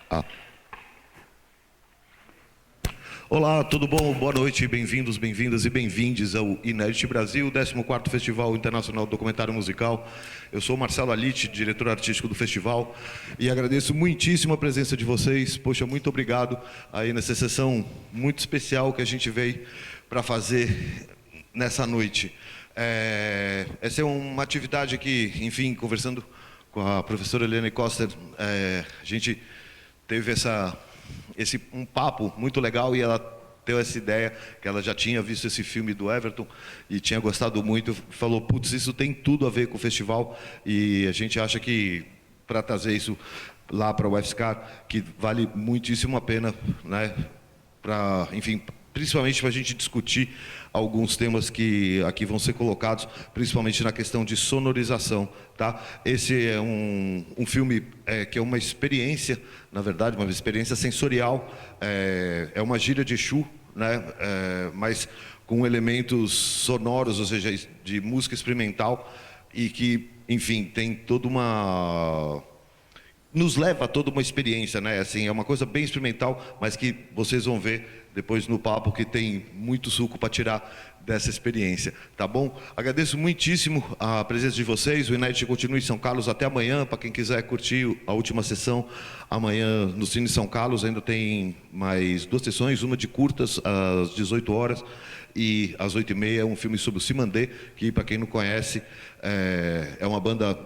Ah. Olá, tudo bom? Boa noite, bem-vindos, bem-vindas e bem-vindes ao Inédit Brasil, 14º Festival Internacional do Documentário Musical. Eu sou o Marcelo Alite, diretor artístico do festival, e agradeço muitíssimo a presença de vocês. Poxa, muito obrigado aí nessa sessão muito especial que a gente veio para fazer nessa noite. Essa é uma atividade que, enfim, conversando com a professora Helene Coster, a gente teve um papo muito legal e ela deu essa ideia que ela já tinha visto esse filme do Everton e tinha gostado muito, falou, putz, isso tem tudo a ver com o festival e a gente acha que para trazer isso lá para o UFSCar, que vale muitíssimo a pena, né, para, enfim, principalmente para a gente discutir alguns temas que aqui vão ser colocados, principalmente na questão de sonorização, tá? Esse é um filme que é uma experiência, na verdade, uma experiência sensorial, é uma gira de Exu, né? Mas com elementos sonoros, ou seja, de música experimental, e que, enfim, tem toda uma... nos leva a toda uma experiência, né? Assim, é uma coisa bem experimental, mas que vocês vão ver depois no papo que tem muito suco para tirar dessa experiência, tá bom? Agradeço muitíssimo a presença de vocês. O Inédit continua em São Carlos até amanhã, para quem quiser curtir a última sessão. Amanhã no Cine São Carlos ainda tem mais 2 sessões, uma de curtas às 18 horas e às 8h30 um filme sobre o Cimandé, que para quem não conhece é uma banda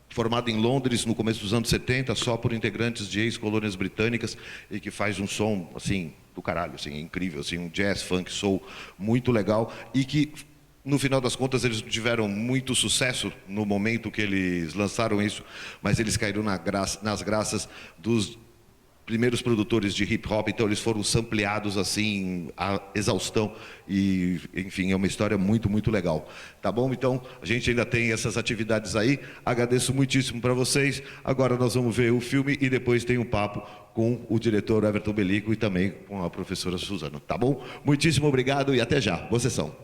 formada em Londres no começo dos anos 70, só por integrantes de ex-colônias britânicas e que faz um som, assim, do caralho, assim, incrível, assim, um jazz, funk, soul muito legal e que, no final das contas, eles tiveram muito sucesso no momento que eles lançaram isso, mas eles caíram nas graças dos primeiros produtores de hip hop, então eles foram sampleados assim a exaustão e, enfim, é uma história muito, muito legal. Tá bom? Então, a gente ainda tem essas atividades aí. Agradeço muitíssimo para vocês. Agora nós vamos ver o filme e depois tem um papo com o diretor Everton Belico e também com a professora Suzana. Tá bom? Muitíssimo obrigado e até já. Boa sessão.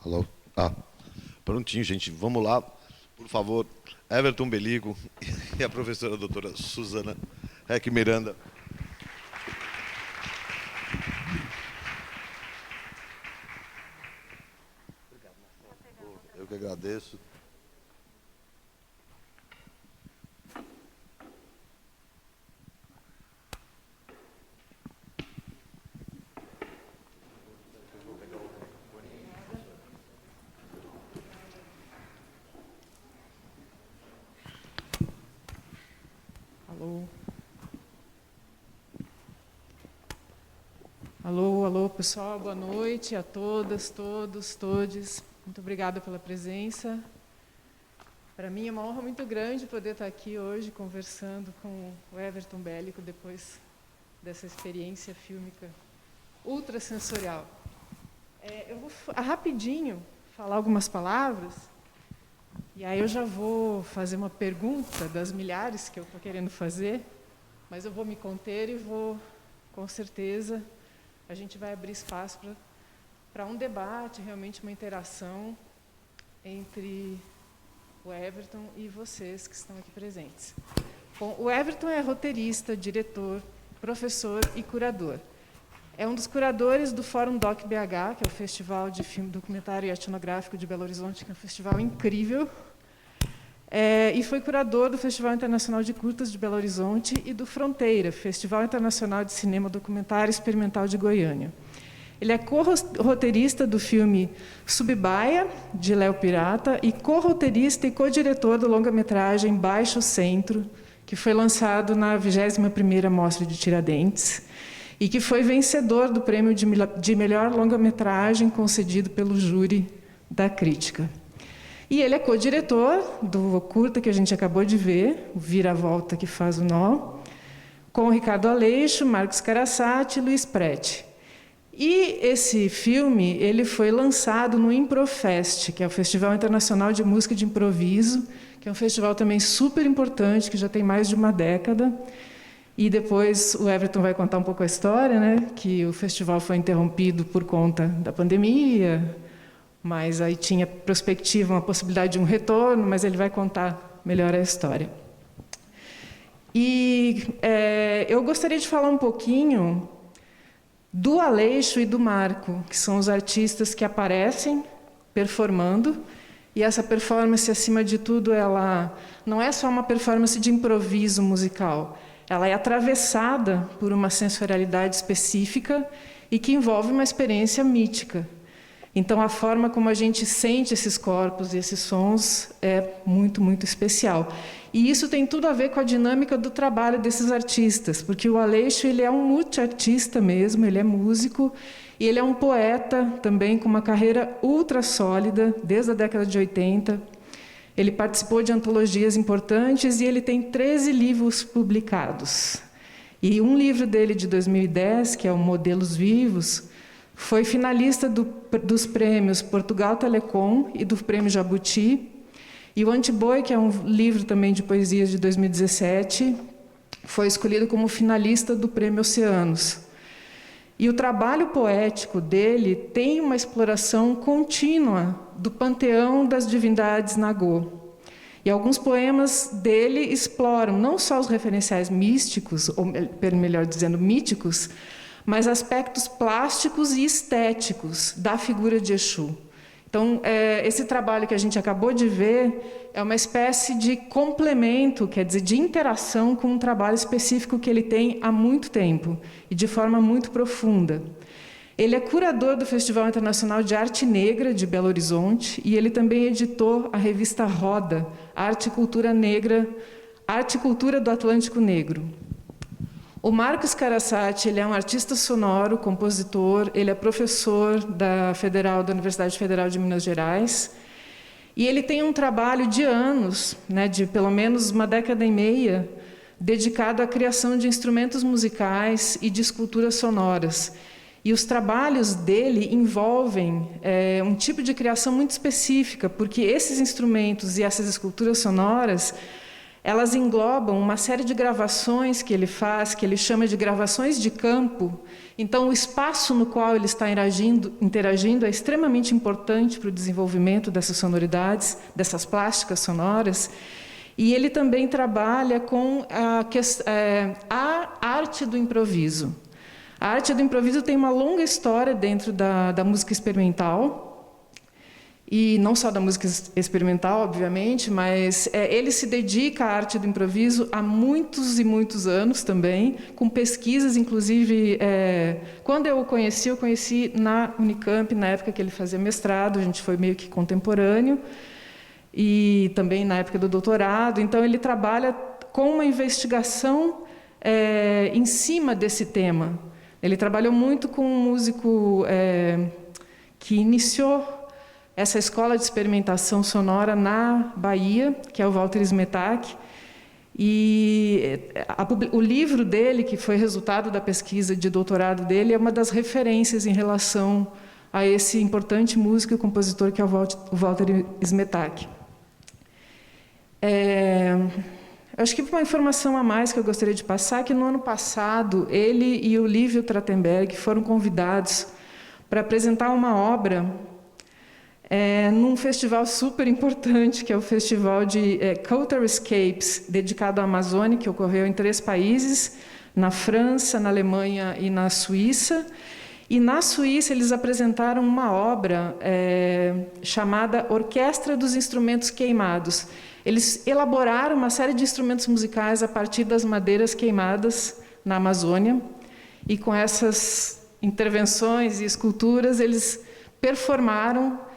Alô? Prontinho, gente. Vamos lá. Por favor, Everton Belico e a professora doutora Suzana Heck Miranda. Eu que agradeço. Alô, pessoal, boa noite a todas, todos, todes. Muito obrigada pela presença. Para mim é uma honra muito grande poder estar aqui hoje conversando com o Everton Belico depois dessa experiência fílmica ultrasensorial. Eu vou rapidinho falar algumas palavras e aí eu já vou fazer uma pergunta das milhares que eu estou querendo fazer, mas eu vou me conter e vou, com certeza, a gente vai abrir espaço para um debate, realmente uma interação entre o Everton e vocês que estão aqui presentes. Bom, o Everton é roteirista, diretor, professor e curador. É um dos curadores do Fórum Doc BH, que é o Festival de Filme Documentário e Etnográfico de Belo Horizonte, que é um festival incrível. E foi curador do Festival Internacional de Curtas de Belo Horizonte e do Fronteira, Festival Internacional de Cinema Documentário Experimental de Goiânia. Ele é co-roteirista do filme Subbaia, de Léo Pirata, e co-roteirista e co-diretor do longa-metragem Baixo Centro, que foi lançado na 21ª Mostra de Tiradentes, e que foi vencedor do prêmio de melhor longa-metragem concedido pelo júri da crítica. E ele é co-diretor do curta que a gente acabou de ver, o Vira-Volta que Faz o Nó, com Ricardo Aleixo, Marcos Carassati e Luiz Prete. E esse filme ele foi lançado no Improfest, que é o Festival Internacional de Música de Improviso, que é um festival também super importante, que já tem mais de uma década. E depois o Everton vai contar um pouco a história, né? Que o festival foi interrompido por conta da pandemia, mas aí tinha perspectiva, uma possibilidade de um retorno, mas ele vai contar melhor a história. E eu gostaria de falar um pouquinho do Aleixo e do Marco, que são os artistas que aparecem performando, e essa performance, acima de tudo, ela não é só uma performance de improviso musical, ela é atravessada por uma sensorialidade específica e que envolve uma experiência mítica. Então, a forma como a gente sente esses corpos e esses sons é muito, muito especial. E isso tem tudo a ver com a dinâmica do trabalho desses artistas, porque o Aleixo ele é um multiartista mesmo, ele é músico, e ele é um poeta também com uma carreira ultra sólida, desde a década de 80. Ele participou de antologias importantes e ele tem 13 livros publicados. E um livro dele de 2010, que é o Modelos Vivos, foi finalista dos prêmios Portugal Telecom e do Prêmio Jabuti. E o Antiboi, que é um livro também de poesias de 2017, foi escolhido como finalista do Prêmio Oceanos. E o trabalho poético dele tem uma exploração contínua do panteão das divindades Nagô. E alguns poemas dele exploram não só os referenciais místicos, ou melhor dizendo, míticos, mas aspectos plásticos e estéticos da figura de Exu. Então, esse trabalho que a gente acabou de ver é uma espécie de complemento, quer dizer, de interação com um trabalho específico que ele tem há muito tempo e de forma muito profunda. Ele é curador do Festival Internacional de Arte Negra de Belo Horizonte e ele também editou a revista Roda, Arte e Cultura Negra, Arte e Cultura do Atlântico Negro. O Marcos Carassati, ele é um artista sonoro, compositor, ele é professor da Universidade Federal de Minas Gerais, e ele tem um trabalho de anos, né, de pelo menos uma década e meia, dedicado à criação de instrumentos musicais e de esculturas sonoras. E os trabalhos dele envolvem um tipo de criação muito específica, porque esses instrumentos e essas esculturas sonoras elas englobam uma série de gravações que ele faz, que ele chama de gravações de campo. Então, o espaço no qual ele está interagindo é extremamente importante para o desenvolvimento dessas sonoridades, dessas plásticas sonoras. E ele também trabalha com a arte do improviso. A arte do improviso tem uma longa história dentro da música experimental, e não só da música experimental, obviamente, mas ele se dedica à arte do improviso há muitos e muitos anos também, com pesquisas, inclusive, quando eu o conheci na Unicamp, na época que ele fazia mestrado, a gente foi meio que contemporâneo, e também na época do doutorado. Então, ele trabalha com uma investigação em cima desse tema. Ele trabalhou muito com um músico que iniciou essa escola de experimentação sonora na Bahia, que é o Walter Smetak. E o livro dele, que foi resultado da pesquisa de doutorado dele, é uma das referências em relação a esse importante músico e compositor que é o Walter Smetak. Acho que uma informação a mais que eu gostaria de passar é que no ano passado ele e o Lívio Trachtenberg foram convidados para apresentar uma obra num festival super importante, que é o Festival de Culturescapes, dedicado à Amazônia, que ocorreu em 3 países, na França, na Alemanha e na Suíça. E na Suíça eles apresentaram uma obra chamada Orquestra dos Instrumentos Queimados. Eles elaboraram uma série de instrumentos musicais a partir das madeiras queimadas na Amazônia, e com essas intervenções e esculturas eles performaram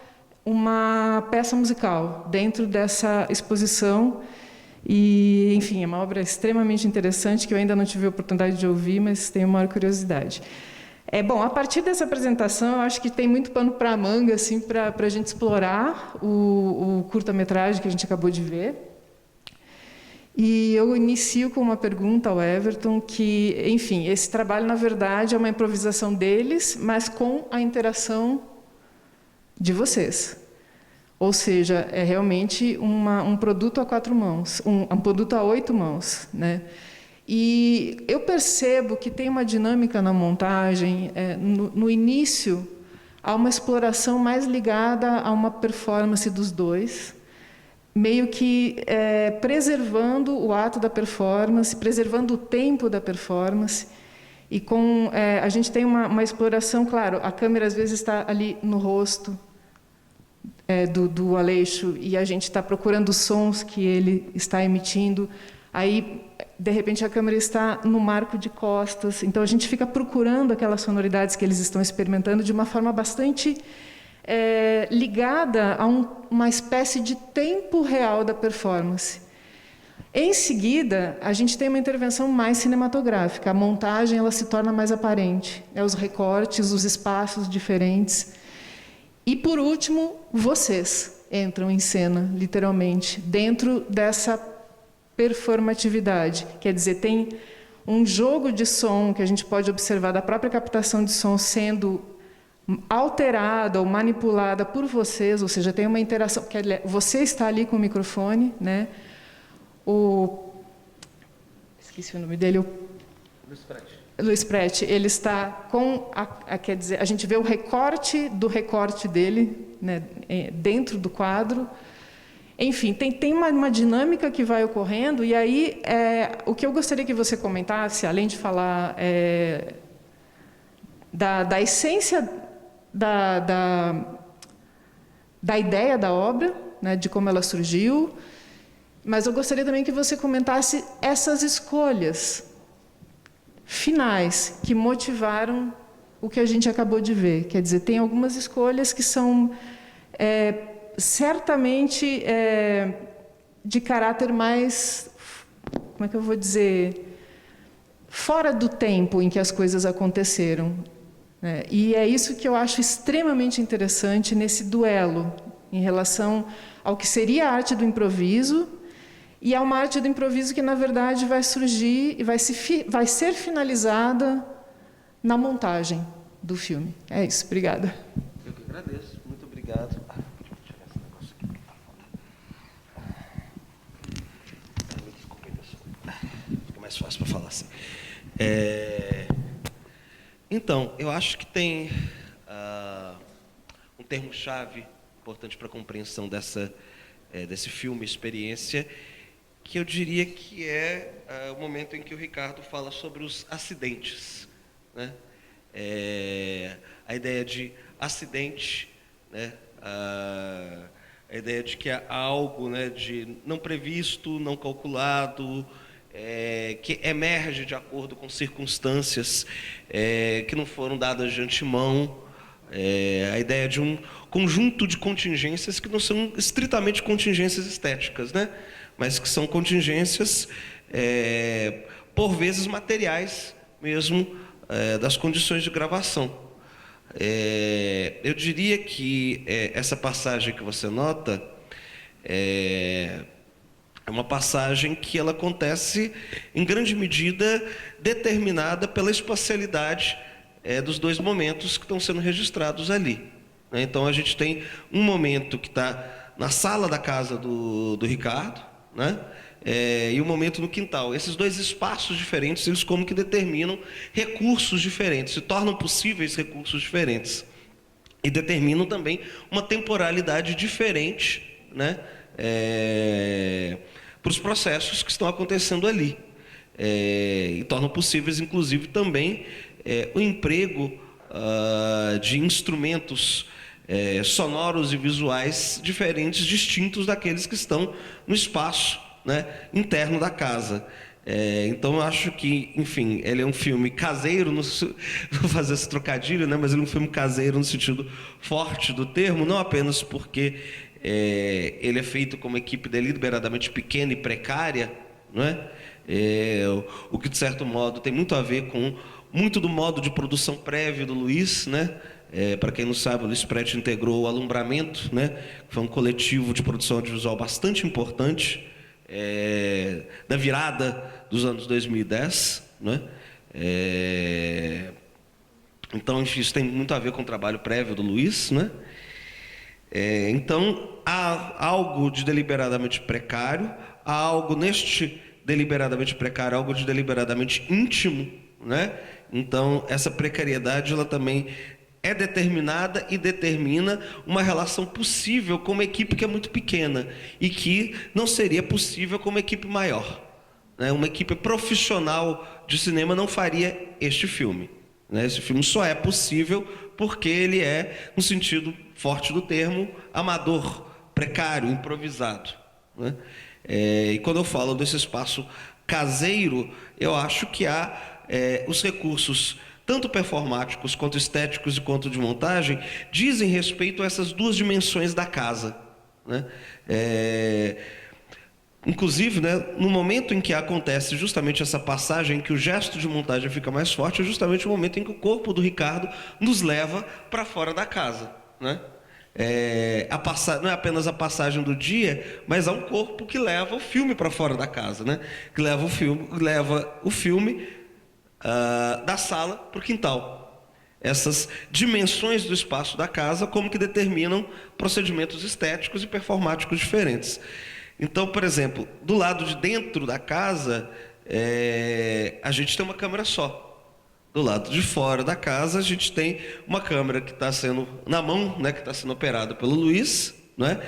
uma peça musical dentro dessa exposição. E, enfim, é uma obra extremamente interessante que eu ainda não tive a oportunidade de ouvir, mas tenho maior curiosidade. Bom, a partir dessa apresentação, eu acho que tem muito pano para a manga assim, para a gente explorar o curta-metragem que a gente acabou de ver. E eu inicio com uma pergunta ao Everton, que, enfim, esse trabalho, na verdade, é uma improvisação deles, mas com a interação de vocês. Ou seja, é realmente um produto a 4 mãos, um produto a 8 mãos, né? E eu percebo que tem uma dinâmica na montagem, no início, há uma exploração mais ligada a uma performance dos dois, meio que preservando o ato da performance, preservando o tempo da performance, e a gente tem uma exploração, claro, a câmera às vezes está ali no rosto do Aleixo, e a gente está procurando os sons que ele está emitindo, aí, de repente, a câmera está no marco de costas, então a gente fica procurando aquelas sonoridades que eles estão experimentando de uma forma bastante ligada a uma espécie de tempo real da performance. Em seguida, a gente tem uma intervenção mais cinematográfica. A montagem ela se torna mais aparente. Os recortes, os espaços diferentes. E, por último, vocês entram em cena, literalmente, dentro dessa performatividade. Quer dizer, tem um jogo de som que a gente pode observar da própria captação de som sendo alterada ou manipulada por vocês, ou seja, tem uma interação, você está ali com o microfone, né? Esqueci o nome dele, Luiz Prete, ele está com, quer dizer, a gente vê o recorte do recorte dele, né, dentro do quadro. Enfim, tem uma dinâmica que vai ocorrendo, e aí o que eu gostaria que você comentasse, além de falar da essência da ideia da obra, né, de como ela surgiu, mas eu gostaria também que você comentasse essas escolhas finais que motivaram o que a gente acabou de ver. Quer dizer, tem algumas escolhas que são certamente de caráter mais, como é que eu vou dizer, fora do tempo em que as coisas aconteceram. E é isso que eu acho extremamente interessante nesse duelo, em relação ao que seria a arte do improviso, e a uma arte do improviso que, na verdade, vai surgir e vai ser finalizada na montagem do filme. É isso, obrigada. Eu que agradeço, muito obrigado. Deixa eu tirar esse negócio aqui. Me desculpe, pessoal. Fica mais fácil para falar assim. Então, eu acho que tem um termo-chave importante para a compreensão desse filme, experiência, que eu diria que é o momento em que o Ricardo fala sobre os acidentes, né? A ideia de acidente, né? A ideia de que há algo, né, de não previsto, não calculado, que emerge de acordo com circunstâncias que não foram dadas de antemão, a ideia de um conjunto de contingências que não são estritamente contingências estéticas, né? Mas que são contingências, por vezes, materiais mesmo, das condições de gravação. Eu diria que essa passagem que você nota é uma passagem que ela acontece, em grande medida, determinada pela espacialidade dos dois momentos que estão sendo registrados ali. Então, a gente tem um momento que está na sala da casa do Ricardo, né? E um momento no quintal. Esses dois espaços diferentes, eles como que determinam recursos diferentes, se tornam possíveis recursos diferentes. E determinam também uma temporalidade diferente, né? Para os processos que estão acontecendo ali. E tornam possíveis, inclusive, também o emprego de instrumentos sonoros e visuais diferentes, distintos daqueles que estão no espaço, né, interno da casa. Então, eu acho que, enfim, ele é um filme caseiro, vou fazer esse trocadilho, né, mas ele é um filme caseiro no sentido forte do termo, não apenas porque ele é feito com uma equipe deliberadamente pequena e precária, não é? O que, de certo modo, tem muito a ver com muito do modo de produção prévio do Luiz, né? Para quem não sabe, o Luiz Prete integrou o Alumbramento, né? Que foi um coletivo de produção audiovisual bastante importante da virada dos anos 2010, né? Então, isso tem muito a ver com o trabalho prévio do Luiz, né? Então, há algo de deliberadamente precário, há algo neste deliberadamente precário, algo de deliberadamente íntimo, né? Então, essa precariedade, ela também é determinada e determina uma relação possível com uma equipe que é muito pequena e que não seria possível com uma equipe maior, né? Uma equipe profissional de cinema não faria este filme, né? Esse filme só é possível porque ele é, no sentido forte do termo, amador, precário, improvisado, né? E quando eu falo desse espaço caseiro, eu acho que há os recursos, tanto performáticos, quanto estéticos e quanto de montagem, dizem respeito a essas duas dimensões da casa, né? Inclusive, né, no momento em que acontece justamente essa passagem, em que o gesto de montagem fica mais forte, é justamente o momento em que o corpo do Ricardo nos leva para fora da casa, né? Não é apenas a passagem do dia, mas há um corpo que leva o filme para fora da casa, né? Que leva o filme da sala para o quintal. Essas dimensões do espaço da casa como que determinam procedimentos estéticos e performáticos diferentes. Então, por exemplo, do lado de dentro da casa, a gente tem uma câmera só. Do lado de fora da casa, a gente tem uma câmera que está sendo na mão, né, que está sendo operada pelo Luiz, né,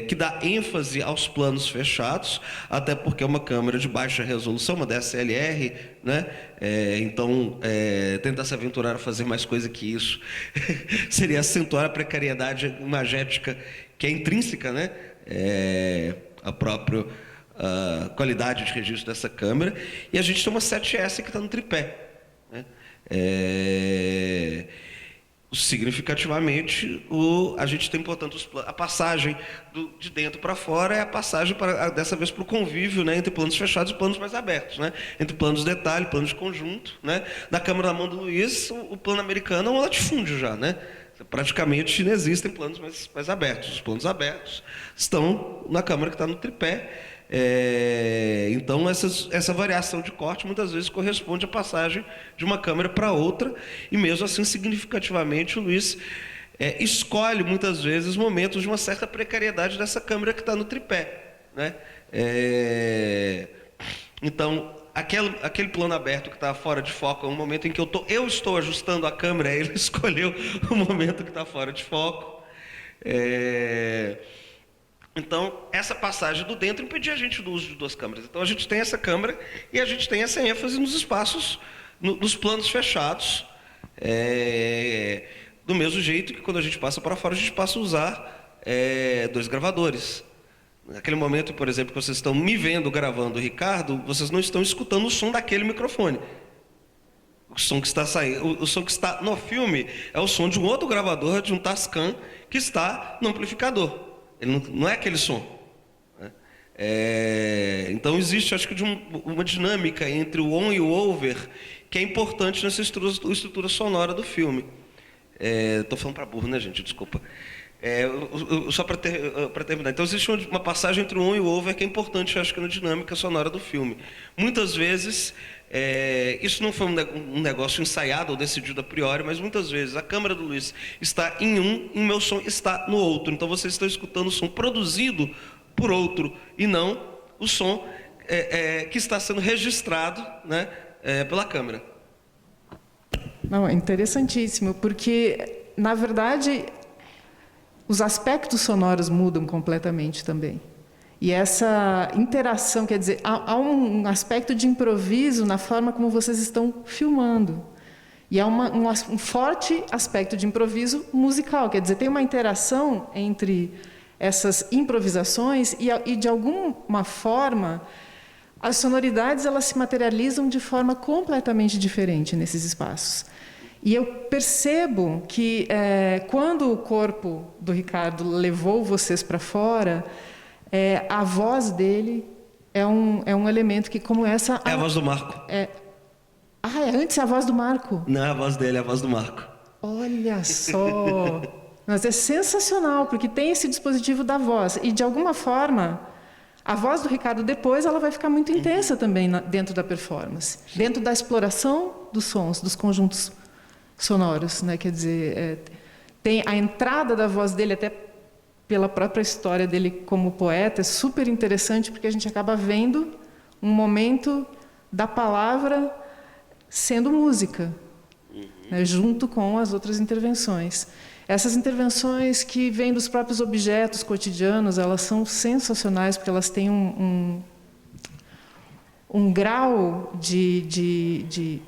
que dá ênfase aos planos fechados, até porque é uma câmera de baixa resolução, uma DSLR, né, então tentar se aventurar a fazer mais coisa que isso seria acentuar a precariedade imagética que é intrínseca, né, a própria qualidade de registro dessa câmera. E a gente tem uma 7S que está no tripé, né? Significativamente, a gente tem, portanto, a passagem de dentro para fora é a passagem, dessa vez, para o convívio, né, entre planos fechados e planos mais abertos, né? Entre planos de detalhe, planos de conjunto, né? Na câmera na mão do Luiz, o plano americano é um latifúndio já, né? Praticamente não existem planos mais abertos. Os planos abertos estão na câmera que está no tripé. Então, essa variação de corte muitas vezes corresponde à passagem de uma câmera para outra, e mesmo assim, significativamente, o Luiz escolhe muitas vezes momentos de uma certa precariedade dessa câmera que está no tripé, né? Então, aquele plano aberto que está fora de foco é um momento em que eu estou ajustando a câmera, ele escolheu o momento que está fora de foco. Então, essa passagem do dentro impedia a gente do uso de duas câmeras. Então, a gente tem essa câmera e a gente tem essa ênfase nos espaços, nos planos fechados, do mesmo jeito que quando a gente passa para fora, a gente passa a usar dois gravadores. Naquele momento, por exemplo, que vocês estão me vendo gravando o Ricardo, vocês não estão escutando o som daquele microfone. O som que está saindo, o som que está no filme é o som de um outro gravador, de um Tascam, que está no amplificador. Ele não é aquele som, né? Então existe, acho que, uma dinâmica entre o on e o over que é importante nessa estrutura sonora do filme. Estou falando para burro, né, gente? Desculpa. Só para terminar. Então existe uma passagem entre o on e o over que é importante, acho que, na dinâmica sonora do filme. Muitas vezes, isso não foi um negócio ensaiado ou decidido a priori, mas muitas vezes a câmera do Luiz está em um e o meu som está no outro. Então vocês estão escutando o som produzido por outro e não o som que está sendo registrado, né, pela câmera. Não, é interessantíssimo, porque, na verdade, os aspectos sonoros mudam completamente também. E essa interação, quer dizer, há um aspecto de improviso na forma como vocês estão filmando. E há um forte aspecto de improviso musical, quer dizer, tem uma interação entre essas improvisações e de alguma forma, as sonoridades elas se materializam de forma completamente diferente nesses espaços. E eu percebo que, quando o corpo do Ricardo levou vocês para fora, a voz dele é um elemento que, como essa... É a voz do Marco. Antes a voz do Marco? Não é a voz dele, é a voz do Marco. Olha só! Mas é sensacional, porque tem esse dispositivo da voz. E, de alguma forma, A voz do Ricardo depois ela vai ficar muito intensa também dentro da performance, dentro da exploração dos sons, dos conjuntos sonoros, né? Quer dizer, tem a entrada da voz dele até pela própria história dele como poeta é super interessante porque a gente acaba vendo um momento da palavra sendo música, né? Junto com as outras intervenções. Essas intervenções que vêm dos próprios objetos cotidianos, elas são sensacionais, porque elas têm um grau de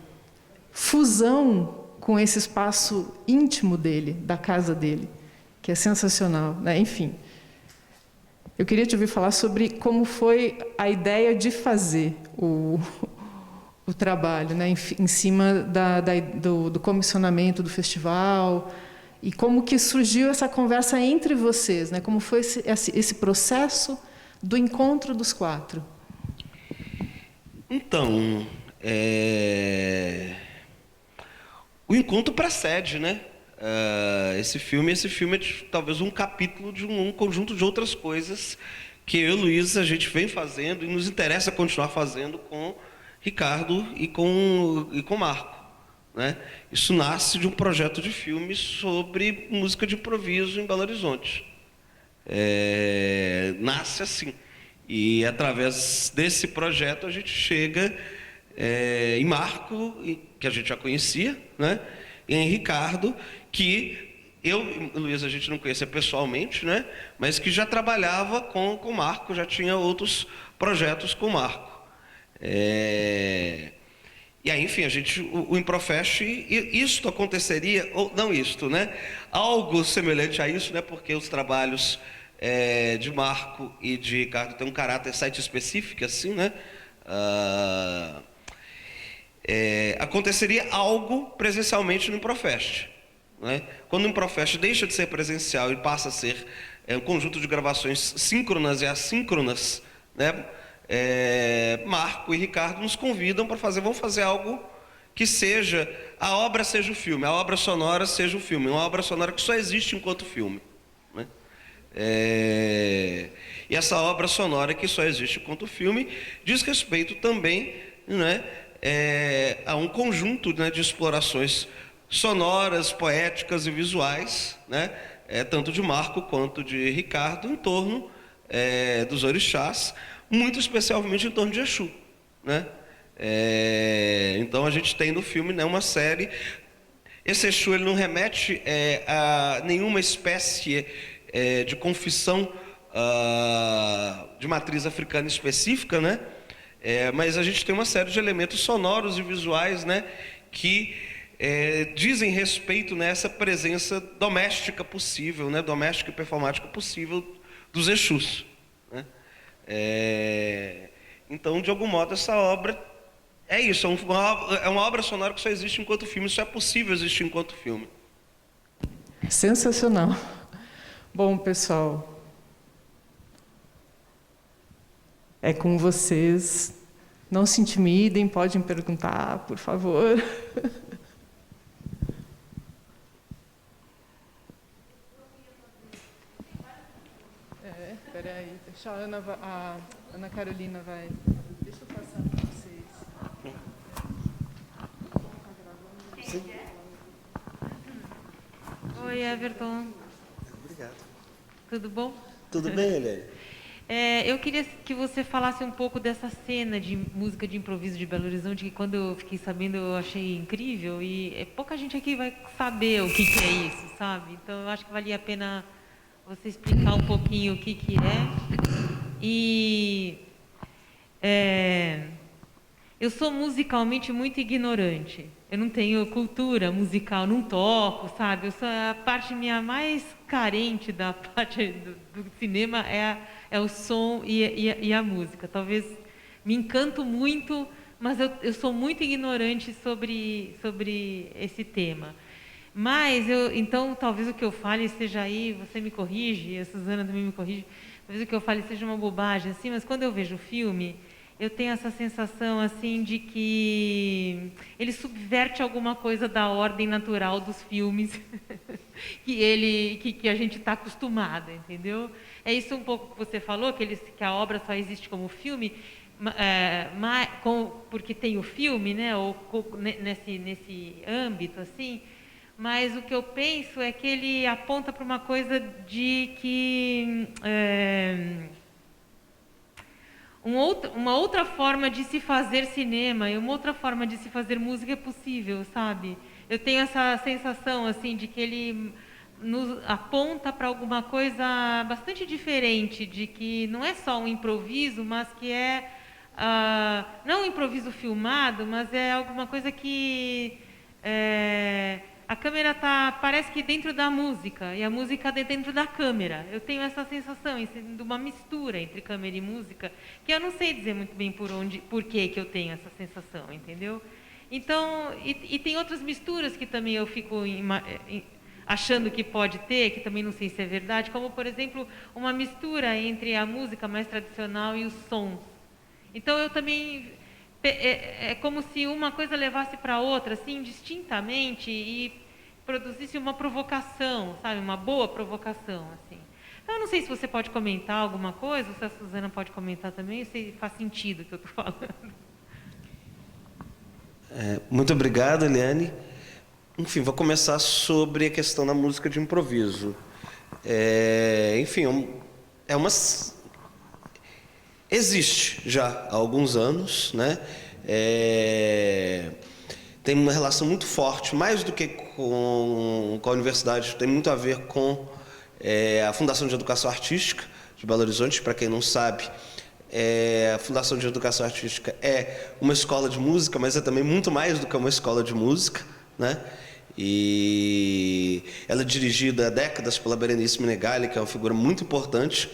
fusão com esse espaço íntimo dele, da casa dele, que é sensacional, né? Enfim, eu queria te ouvir falar sobre como foi a ideia de fazer o trabalho, né? Em cima do comissionamento do festival. E como que surgiu essa conversa entre vocês, né? Como foi esse processo do encontro dos 4? Então, o encontro precede, né? Esse filme é talvez um capítulo de um conjunto de outras coisas que eu e Luísa a gente vem fazendo e nos interessa continuar fazendo com Ricardo e com Marco. Né? Isso nasce de um projeto de filme sobre música de improviso em Belo Horizonte. Nasce assim. E através desse projeto a gente chega em Marco, que a gente já conhecia, né? E em Ricardo, que eu e Luísa a gente não conhecia pessoalmente, né? Mas que já trabalhava com o Marco, já tinha outros projetos com o Marco. E aí, enfim, o Improfest, isto aconteceria, ou não isto, né? Algo semelhante a isso, né? Porque os trabalhos de Marco e de Ricardo têm um caráter site específico, assim, né? Aconteceria algo presencialmente no Improfest, né? Quando o Improfest deixa de ser presencial e passa a ser um conjunto de gravações síncronas e assíncronas, né? Marco e Ricardo nos convidam para vamos fazer algo que a obra seja o filme, a obra sonora seja o filme, uma obra sonora que só existe enquanto filme, né? E essa obra sonora que só existe enquanto filme diz respeito também, né, a um conjunto, né, de explorações sonoras, poéticas e visuais, né, tanto de Marco quanto de Ricardo, em torno dos orixás, muito especialmente em torno de Exu, né? Então a gente tem no filme, né, uma série. Esse Exu ele não remete a nenhuma espécie de confissão de matriz africana específica, né? Mas a gente tem uma série de elementos sonoros e visuais, né, que dizem respeito nessa presença doméstica possível, né, doméstica e performática possível dos Exus, né? Então, de algum modo, essa obra é isso, é uma obra sonora que só existe enquanto filme, só é possível existir enquanto filme. Sensacional. Bom, pessoal, é com vocês. Não se intimidem, podem perguntar, por favor. Espera aí, deixa a Ana Carolina vai. Deixa eu passar para vocês. Sim. Oi, Everton. Obrigado. Tudo bom? Tudo bem, Helene? Eu queria que você falasse um pouco dessa cena de música de improviso de Belo Horizonte, que quando eu fiquei sabendo eu achei incrível, e pouca gente aqui vai saber o que é isso, sabe? Então eu acho que valia a pena você explicar um pouquinho o que é. E eu sou musicalmente muito ignorante. Eu não tenho cultura musical, não toco, sabe? Eu sou a parte minha mais carente da parte do cinema é o som e a música. Talvez me encanto muito, mas eu sou muito ignorante sobre esse tema. Mas então talvez o que eu fale seja aí, você me corrige, a Suzana também me corrige, talvez o que eu fale seja uma bobagem assim, mas quando eu vejo o filme, eu tenho essa sensação assim de que ele subverte alguma coisa da ordem natural dos filmes. que a gente está acostumado, entendeu? É isso um pouco que você falou, que a obra só existe como filme, porque tem o filme, né? Ou nesse âmbito assim. Mas o que eu penso é que ele aponta para uma coisa de que uma outra forma de se fazer cinema e uma outra forma de se fazer música é possível, sabe? Eu tenho essa sensação assim de que ele nos aponta para alguma coisa bastante diferente, de que não é só um improviso, mas que é não um improviso filmado, mas é alguma coisa que a câmera parece que dentro da música e a música dentro da câmera. Eu tenho essa sensação de uma mistura entre câmera e música, que eu não sei dizer muito bem por que eu tenho essa sensação, entendeu? Então, e tem outras misturas que também eu fico achando que pode ter, que também não sei se é verdade, como, por exemplo, uma mistura entre a música mais tradicional e os sons. Então, eu também... É como se uma coisa levasse para outra, assim, distintamente, e produzisse uma provocação, sabe? Uma boa provocação, assim. Então, eu não sei se você pode comentar alguma coisa, ou se a Suzana pode comentar também, se faz sentido o que eu estou falando. Muito obrigado, Eliane. Enfim, vou começar sobre a questão da música de improviso. Existe já há alguns anos, né? Tem uma relação muito forte, mais do que com a universidade, tem muito a ver com a Fundação de Educação Artística de Belo Horizonte. Para quem não sabe, a Fundação de Educação Artística é uma escola de música, mas é também muito mais do que uma escola de música, né? E ela é dirigida há décadas pela Berenice Menegali, que é uma figura muito importante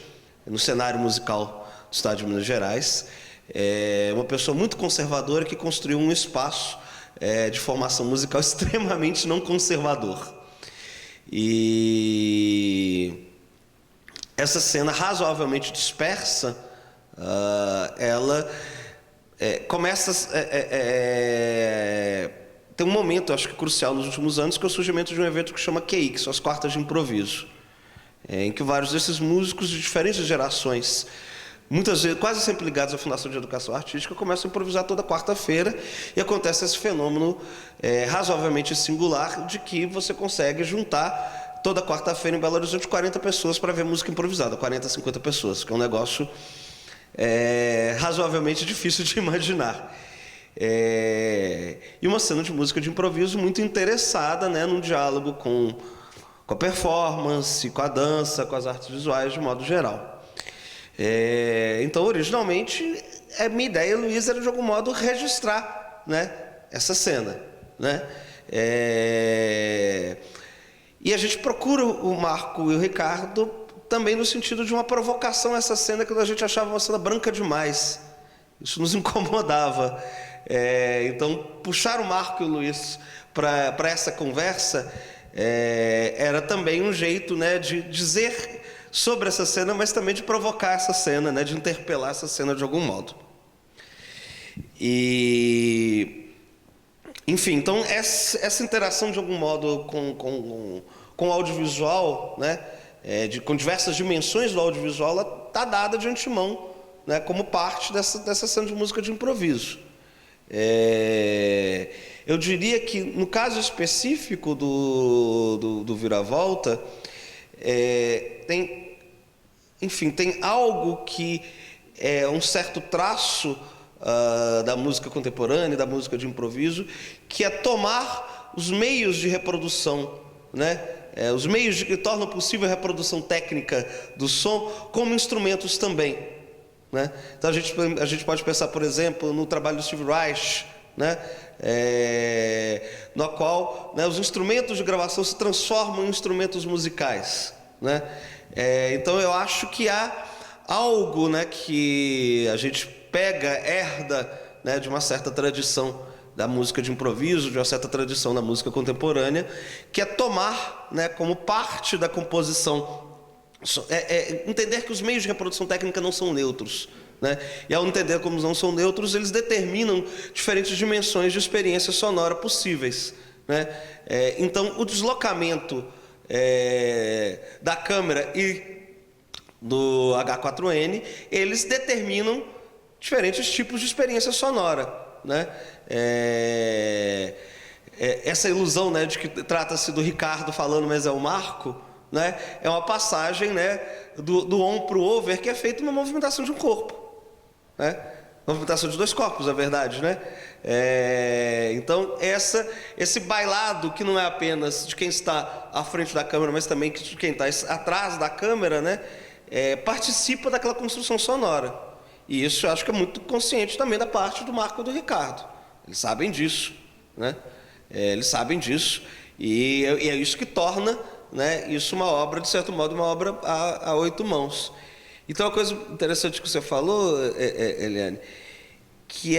no cenário musical do Estado de Minas Gerais. É uma pessoa muito conservadora que construiu um espaço de formação musical extremamente não conservador. E essa cena razoavelmente dispersa, ela começa tem um momento, acho que crucial nos últimos anos, que é o surgimento de um evento que chama QI, que são as quartas de improviso, em que vários desses músicos de diferentes gerações, muitas vezes quase sempre ligados à Fundação de Educação Artística, começam a improvisar toda quarta-feira, e acontece esse fenômeno razoavelmente singular de que você consegue juntar toda quarta-feira em Belo Horizonte 40 pessoas para ver música improvisada, 40, 50 pessoas, que é um negócio razoavelmente difícil de imaginar. E uma cena de música de improviso muito interessada, né, num diálogo com a performance, com a dança, com as artes visuais de modo geral. Então, originalmente, a minha ideia, Luiz, era de algum modo registrar, né, essa cena, né? E a gente procura o Marco e o Ricardo também no sentido de uma provocação a essa cena que a gente achava uma cena branca demais. Isso nos incomodava. Então, puxar o Marco e o Luiz para essa conversa era também um jeito, né, de dizer sobre essa cena, mas também de provocar essa cena, né, de interpelar essa cena de algum modo. Enfim, então essa interação de algum modo com o audiovisual, né, com diversas dimensões do audiovisual, ela está dada de antemão, né, como parte dessa cena de música de improviso. Eu diria que no caso específico do Viravolta, tem algo que é um certo traço da música contemporânea, da música de improviso, que é tomar os meios de reprodução, né? Os meios que tornam possível a reprodução técnica do som como instrumentos também, né? Então a gente pode pensar, por exemplo, no trabalho do Steve Reich, né? No qual, né, os instrumentos de gravação se transformam em instrumentos musicais, né? Então eu acho que há algo, né, que a gente herda, né, de uma certa tradição da música de improviso, de uma certa tradição da música contemporânea, que é tomar, né, como parte da composição, entender que os meios de reprodução técnica não são neutros, né? E ao entender como não são neutros, eles determinam diferentes dimensões de experiência sonora possíveis, né? Então o deslocamento da câmera e do H4N, eles determinam diferentes tipos de experiência sonora, né? Essa ilusão, né, de que trata-se do Ricardo falando, mas é o Marco, né, é uma passagem, né, do on para o over, que é feita uma movimentação de um corpo, né? Movimentação de dois corpos, na verdade, né? Então, esse bailado, que não é apenas de quem está à frente da câmera, mas também de quem está atrás da câmera, né, participa daquela construção sonora. E isso eu acho que é muito consciente também da parte do Marco e do Ricardo. Eles sabem disso, né? Eles sabem disso, e é isso que torna, né, isso uma obra, de certo modo, uma obra a 8 mãos. Então, uma coisa interessante que você falou, Eliane, que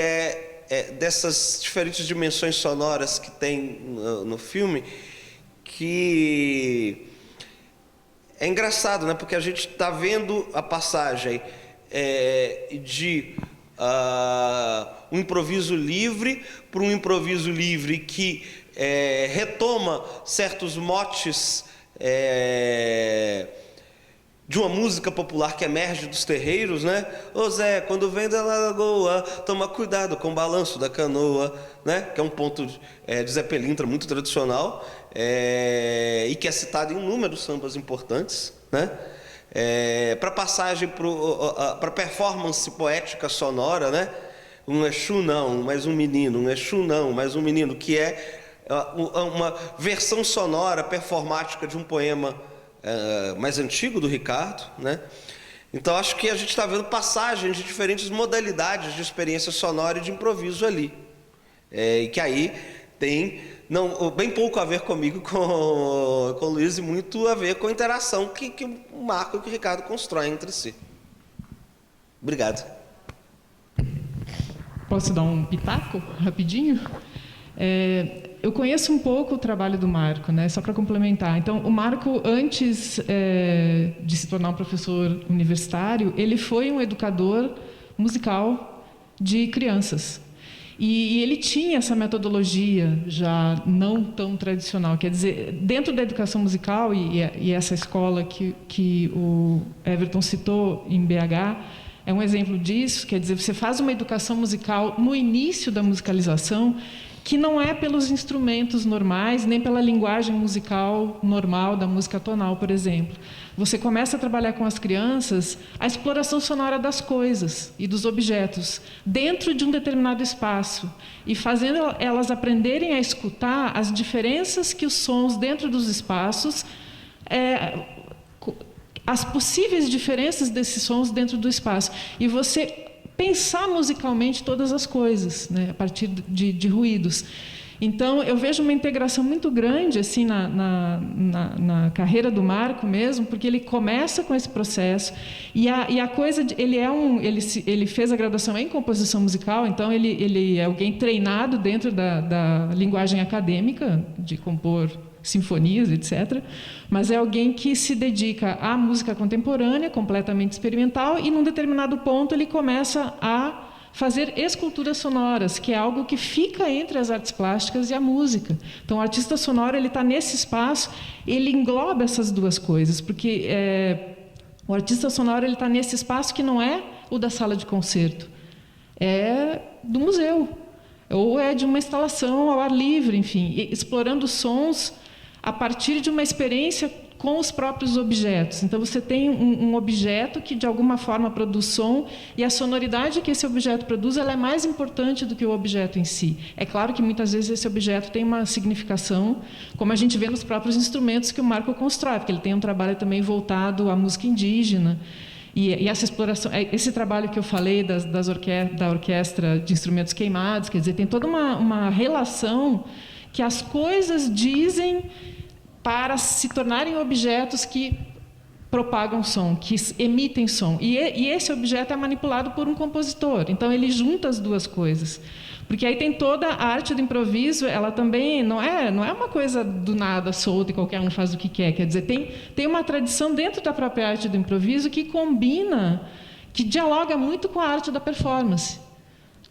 dessas diferentes dimensões sonoras que tem no filme, que é engraçado, né, porque a gente está vendo a passagem de um improviso livre para um improviso livre que retoma certos motes de uma música popular que emerge dos terreiros, né? Ô Zé, quando vem da lagoa, toma cuidado com o balanço da canoa, né? Que é um ponto de Zé Pelintra muito tradicional, e que é citado em inúmeros sambas importantes, né? Para passagem para performance poética sonora, né? Um Exu não, mais um menino, um Exu não, mais um menino, que é uma versão sonora performática de um poema mais antigo do Ricardo, né? Então acho que a gente está vendo passagens de diferentes modalidades de experiência sonora e de improviso ali, e que aí tem bem pouco a ver comigo, com o Luiz, e muito a ver com a interação que o Marco e que o Ricardo constroem entre si. Obrigado. Posso dar um pitaco rapidinho? Eu conheço um pouco o trabalho do Marco, né? Só para complementar. Então, o Marco, antes de se tornar um professor universitário, ele foi um educador musical de crianças. E ele tinha essa metodologia já não tão tradicional. Quer dizer, dentro da educação musical, e essa escola que o Everton citou em BH, é um exemplo disso. Quer dizer, você faz uma educação musical no início da musicalização, que não é pelos instrumentos normais, nem pela linguagem musical normal da música tonal, por exemplo. Você começa a trabalhar com as crianças a exploração sonora das coisas e dos objetos dentro de um determinado espaço, e fazendo elas aprenderem a escutar as diferenças que os sons dentro dos espaços, as possíveis diferenças desses sons dentro do espaço. E você pensar musicalmente todas as coisas, né, a partir de ruídos. Então, eu vejo uma integração muito grande assim, na carreira do Marco mesmo, porque ele começa com esse processo, e a coisa, ele fez a graduação em composição musical, então ele é alguém treinado dentro da linguagem acadêmica, de compor sinfonias, etc. Mas é alguém que se dedica à música contemporânea, completamente experimental, e num determinado ponto ele começa a fazer esculturas sonoras, que é algo que fica entre as artes plásticas e a música. Então, o artista sonoro está nesse espaço, ele engloba essas duas coisas, porque o artista sonoro está nesse espaço que não é o da sala de concerto, é do museu, ou é de uma instalação ao ar livre, enfim, explorando sons a partir de uma experiência com os próprios objetos. Então, você tem um objeto que, de alguma forma, produz som, e a sonoridade que esse objeto produz, ela é mais importante do que o objeto em si. É claro que, muitas vezes, esse objeto tem uma significação, como a gente vê nos próprios instrumentos que o Marco constrói, porque ele tem um trabalho também voltado à música indígena. E essa exploração, esse trabalho que eu falei da orquestra de instrumentos queimados, quer dizer, tem toda uma relação que as coisas dizem para se tornarem objetos que propagam som, que emitem som. E esse objeto é manipulado por um compositor. Então, ele junta as duas coisas. Porque aí tem toda a arte do improviso, ela também não é uma coisa do nada, solta, e qualquer um faz o que quer. Quer dizer, tem uma tradição dentro da própria arte do improviso que combina, que dialoga muito com a arte da performance.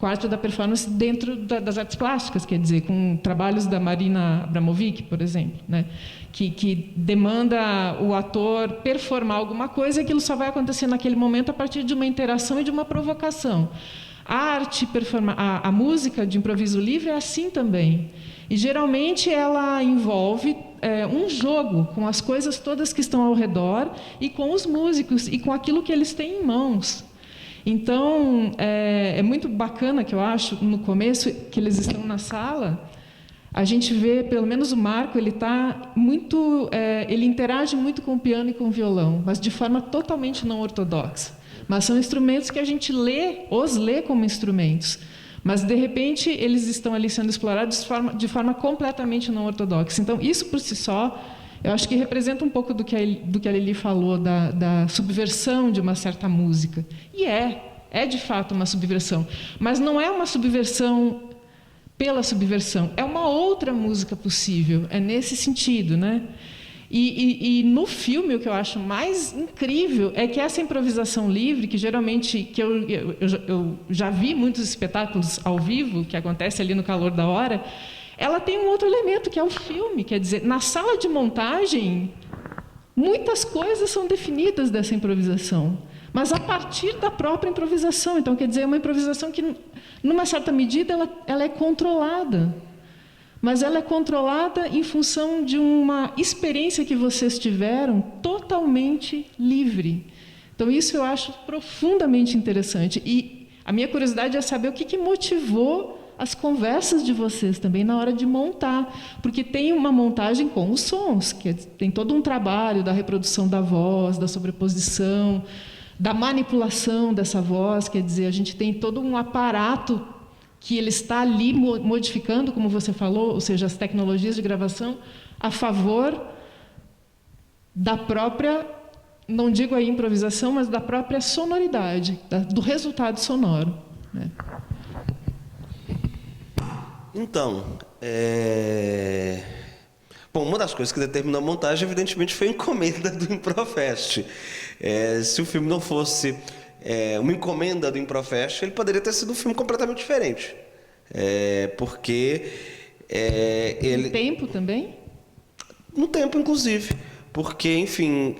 com a arte da performance dentro das artes plásticas, quer dizer, com trabalhos da Marina Abramovic, por exemplo, né? que demanda o ator performar alguma coisa e aquilo só vai acontecer naquele momento a partir de uma interação e de uma provocação. A arte, a música de improviso livre é assim também. E, geralmente, ela envolve um jogo com as coisas todas que estão ao redor e com os músicos e com aquilo que eles têm em mãos. Então, é muito bacana, que eu acho, no começo, que eles estão na sala, a gente vê, pelo menos o Marco, ele interage muito com o piano e com o violão, mas de forma totalmente não ortodoxa. Mas são instrumentos que a gente os lê como instrumentos. Mas, de repente, eles estão ali sendo explorados de forma completamente não ortodoxa. Então, isso por si só, eu acho que representa um pouco do que a Lili falou, da subversão de uma certa música. E é de fato uma subversão. Mas não é uma subversão pela subversão, é uma outra música possível. É nesse sentido, né? E no filme, o que eu acho mais incrível é que essa improvisação livre, que geralmente eu já vi muitos espetáculos ao vivo, que acontece ali no calor da hora, ela tem um outro elemento, que é o filme. Quer dizer, na sala de montagem, muitas coisas são definidas dessa improvisação, mas a partir da própria improvisação. Então, quer dizer, é uma improvisação que, numa certa medida, ela é controlada. Mas ela é controlada em função de uma experiência que vocês tiveram totalmente livre. Então, isso eu acho profundamente interessante. E a minha curiosidade é saber o que motivou as conversas de vocês também na hora de montar. Porque tem uma montagem com os sons, que tem todo um trabalho da reprodução da voz, da sobreposição, da manipulação dessa voz. Quer dizer, a gente tem todo um aparato que ele está ali modificando, como você falou, ou seja, as tecnologias de gravação, a favor da própria, não digo a improvisação, mas da própria sonoridade, do resultado sonoro, né? Então, bom, uma das coisas que determinou a montagem, evidentemente, foi a encomenda do Improfest. Se o filme não fosse uma encomenda do Improfest, ele poderia ter sido um filme completamente diferente. Porque ele... No tempo também? No tempo, inclusive. Porque, enfim,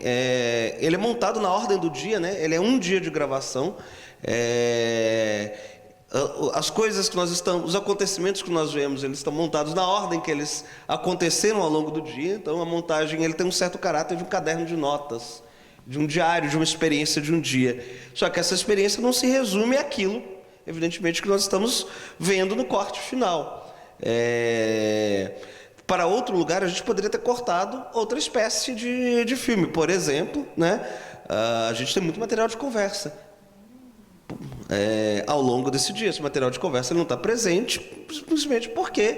ele é montado na ordem do dia, né? Ele é um dia de gravação. As coisas que os acontecimentos que nós vemos, eles estão montados na ordem que eles aconteceram ao longo do dia. Então, a montagem ele tem um certo caráter de um caderno de notas, de um diário, de uma experiência de um dia. Só que essa experiência não se resume àquilo, evidentemente, que nós estamos vendo no corte final. Para outro lugar, a gente poderia ter cortado outra espécie de filme. Por exemplo, né, a gente tem muito material de conversa ao longo desse dia. Esse material de conversa ele não está presente, simplesmente porque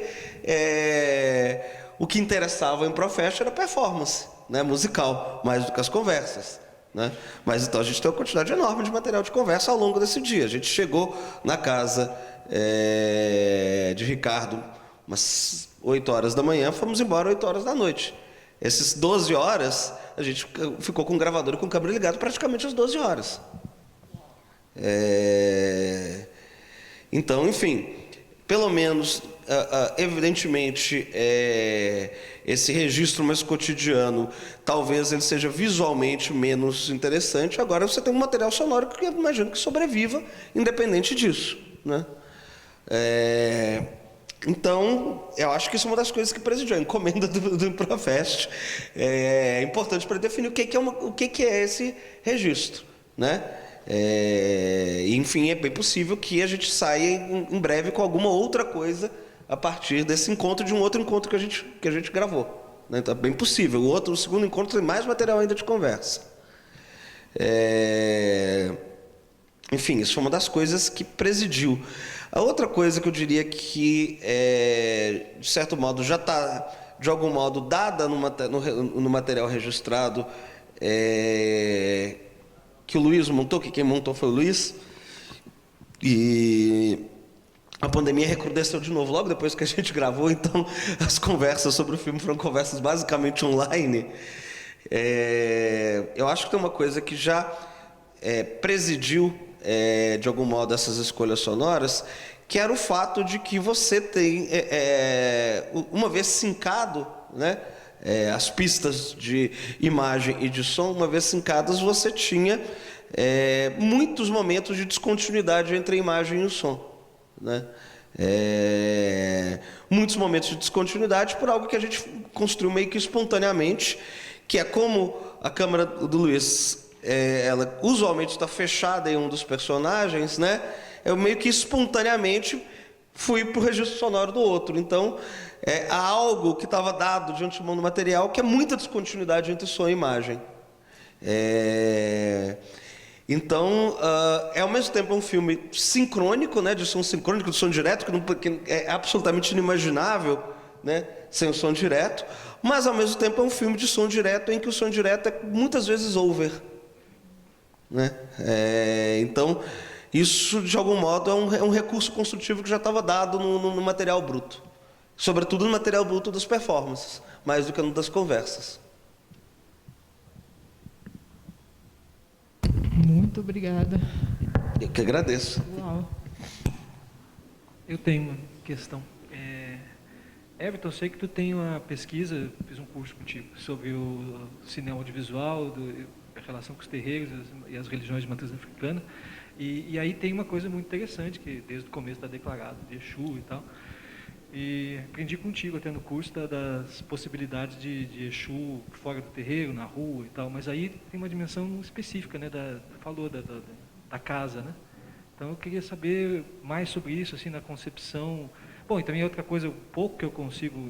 o que interessava em Improfest era a performance, né, musical, mais do que as conversas, né? Mas então a gente tem uma quantidade enorme de material de conversa ao longo desse dia. A gente chegou na casa de Ricardo umas 8 horas da manhã, fomos embora 8 horas da noite. Essas 12 horas, a gente ficou com o gravador e com o câmera ligado praticamente às 12 horas. Então, enfim, pelo menos, evidentemente, esse registro mais cotidiano, talvez ele seja visualmente menos interessante. Agora você tem um material sonoro que eu imagino que sobreviva, independente disso, né? Então, eu acho que isso é uma das coisas que presidiu a encomenda do Improfest. É importante para definir o que é esse registro, né? Enfim, é bem possível que a gente saia em breve com alguma outra coisa a partir desse encontro, de um outro encontro que a gente gravou, né? Então, é bem possível. O segundo encontro tem mais material ainda de conversa. Enfim, isso foi uma das coisas que presidiu. A outra coisa que eu diria que, de certo modo, já está, de algum modo, dada no material registrado, que o Luiz montou, que quem montou foi o Luiz, e a pandemia recrudesceu de novo logo depois que a gente gravou, então as conversas sobre o filme foram conversas basicamente online. Eu acho que tem uma coisa que já presidiu, de algum modo, essas escolhas sonoras, que era o fato de que você tem, uma vez sincado, né, as pistas de imagem e de som, uma vez sincadas, você tinha muitos momentos de descontinuidade entre a imagem e o som, né? Muitos momentos de descontinuidade por algo que a gente construiu meio que espontaneamente, que é como a câmera do Luiz, ela usualmente está fechada em um dos personagens, né? Eu meio que espontaneamente fui para o registro sonoro do outro. Então, há algo que estava dado de antemão no material, que é muita descontinuidade entre som e imagem. Então, ao mesmo tempo é um filme sincrônico, né, de som sincrônico, de som direto, que é absolutamente inimaginável, né, sem o som direto, mas ao mesmo tempo é um filme de som direto, em que o som direto é muitas vezes over, né? Então, isso, de algum modo, é um recurso construtivo que já estava dado no material bruto. Sobretudo no material bruto das performances, mais do que no das conversas. Muito obrigada. Eu que agradeço. Uau. Eu tenho uma questão. Everton, eu sei que tu tem uma pesquisa, fiz um curso contigo, sobre o cinema audiovisual, a relação com os terreiros e as religiões de matriz africana. E aí tem uma coisa muito interessante, que desde o começo está declarado, de Exu e tal. E aprendi contigo até no curso das possibilidades de Exu fora do terreiro, na rua e tal. Mas aí tem uma dimensão específica, né? Falou da casa, né? Então eu queria saber mais sobre isso, assim, na concepção. Bom, e também outra coisa, o pouco que eu consigo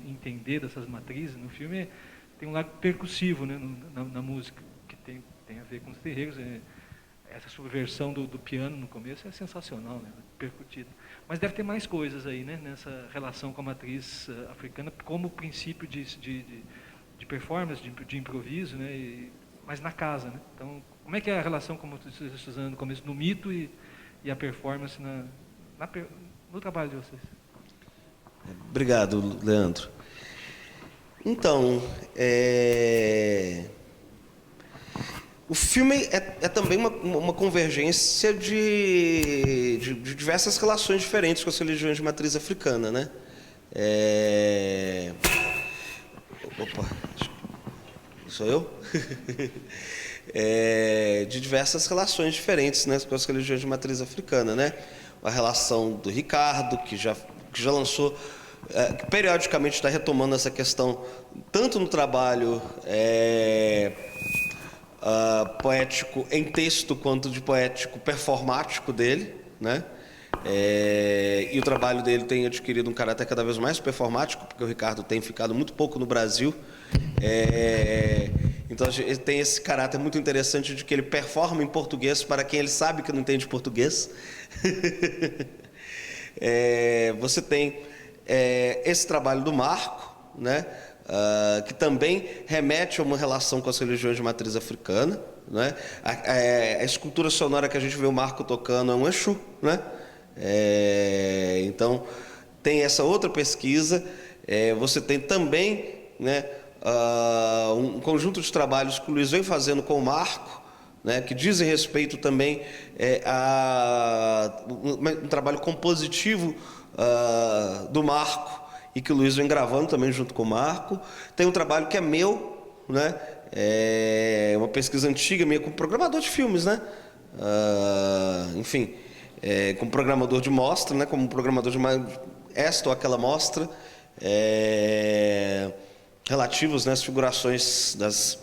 entender dessas matrizes no filme, tem um lado percussivo, né? Na música, que tem a ver com os terreiros. Essa subversão do piano no começo é sensacional, né? Percutido. Mas deve ter mais coisas aí, né? Nessa relação com a matriz africana, como princípio de performance, de improviso, né? Mas na casa, né? Então, como é que é a relação, como tu estás usando no começo, no mito e a performance no trabalho de vocês? Obrigado, Leandro. Então, o filme é também uma convergência de diversas relações diferentes com as religiões de matriz africana, né? Opa, sou eu? De diversas relações diferentes, né, com as religiões de matriz africana, né? A relação do Ricardo, que já lançou, que periodicamente está retomando essa questão, tanto no trabalho poético em texto, quanto de poético performático dele, né? E o trabalho dele tem adquirido um caráter cada vez mais performático, porque o Ricardo tem ficado muito pouco no Brasil. Então ele tem esse caráter muito interessante de que ele performa em português para quem ele sabe que não entende português. Você tem esse trabalho do Marco, né? Que também remete a uma relação com as religiões de matriz africana, né? A escultura sonora que a gente vê o Marco tocando é um Exu, né? Então tem essa outra pesquisa. Você tem também, né, um conjunto de trabalhos que o Luiz vem fazendo com o Marco, né, que dizem respeito também a um trabalho compositivo do Marco, e que o Luiz vem gravando também junto com o Marco. Tem um trabalho que é meu, né? Uma pesquisa antiga minha com programador de filmes, né? Enfim, como programador de mostra, né? Como programador de esta ou aquela mostra, relativos, né, às figurações das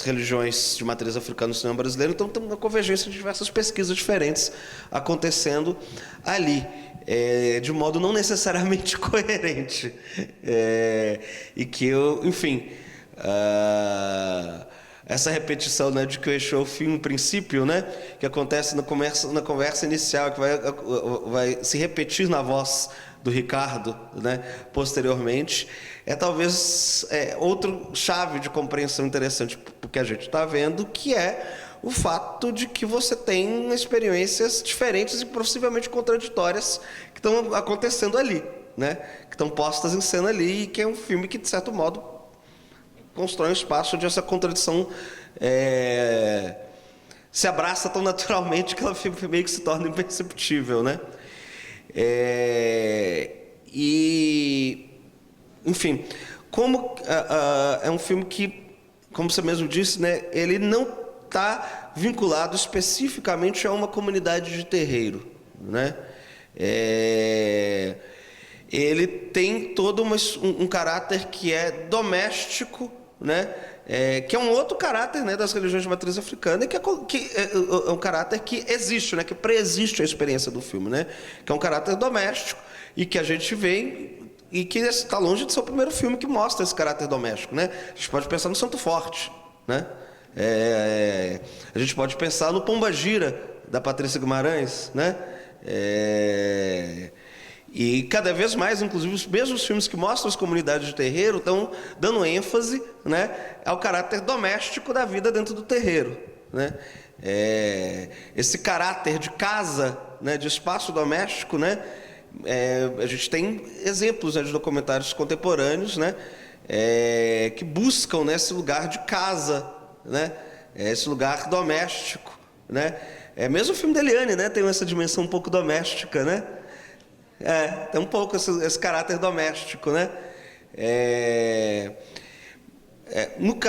religiões de matriz africana no cinema brasileiro. Então tem uma convergência de diversas pesquisas diferentes acontecendo ali. De modo não necessariamente coerente, e que eu, enfim, essa repetição, né, de que o Exu é o fim, um princípio, né, que acontece na conversa inicial, que vai se repetir na voz do Ricardo, né, posteriormente, talvez outra chave de compreensão interessante porque a gente está vendo, que é o fato de que você tem experiências diferentes e possivelmente contraditórias que estão acontecendo ali, né? Que estão postas em cena ali, e que é um filme que, de certo modo, constrói um espaço onde essa contradição se abraça tão naturalmente que ela meio que se torna imperceptível, né? Enfim, como é um filme que, como você mesmo disse, né, ele não está vinculado especificamente a uma comunidade de terreiro, né? Ele tem todo um caráter que é doméstico, né? Que é um outro caráter, né, das religiões de matriz africana, que é um caráter que existe, né, que preexiste a experiência do filme, né? Que é um caráter doméstico e que a gente vê e que está longe de ser o primeiro filme que mostra esse caráter doméstico, né? A gente pode pensar no Santo Forte, né? A gente pode pensar no Pombagira, da Patrícia Guimarães, né? E cada vez mais, inclusive, os mesmos filmes que mostram as comunidades de terreiro estão dando ênfase, né, ao caráter doméstico da vida dentro do terreiro, né? Esse caráter de casa, né, de espaço doméstico, né? A gente tem exemplos, né, de documentários contemporâneos, né, que buscam, né, esse lugar de casa, né, esse lugar doméstico, né? Mesmo o filme da Eliane, né, tem essa dimensão um pouco doméstica, né? Tem um pouco esse caráter doméstico, né?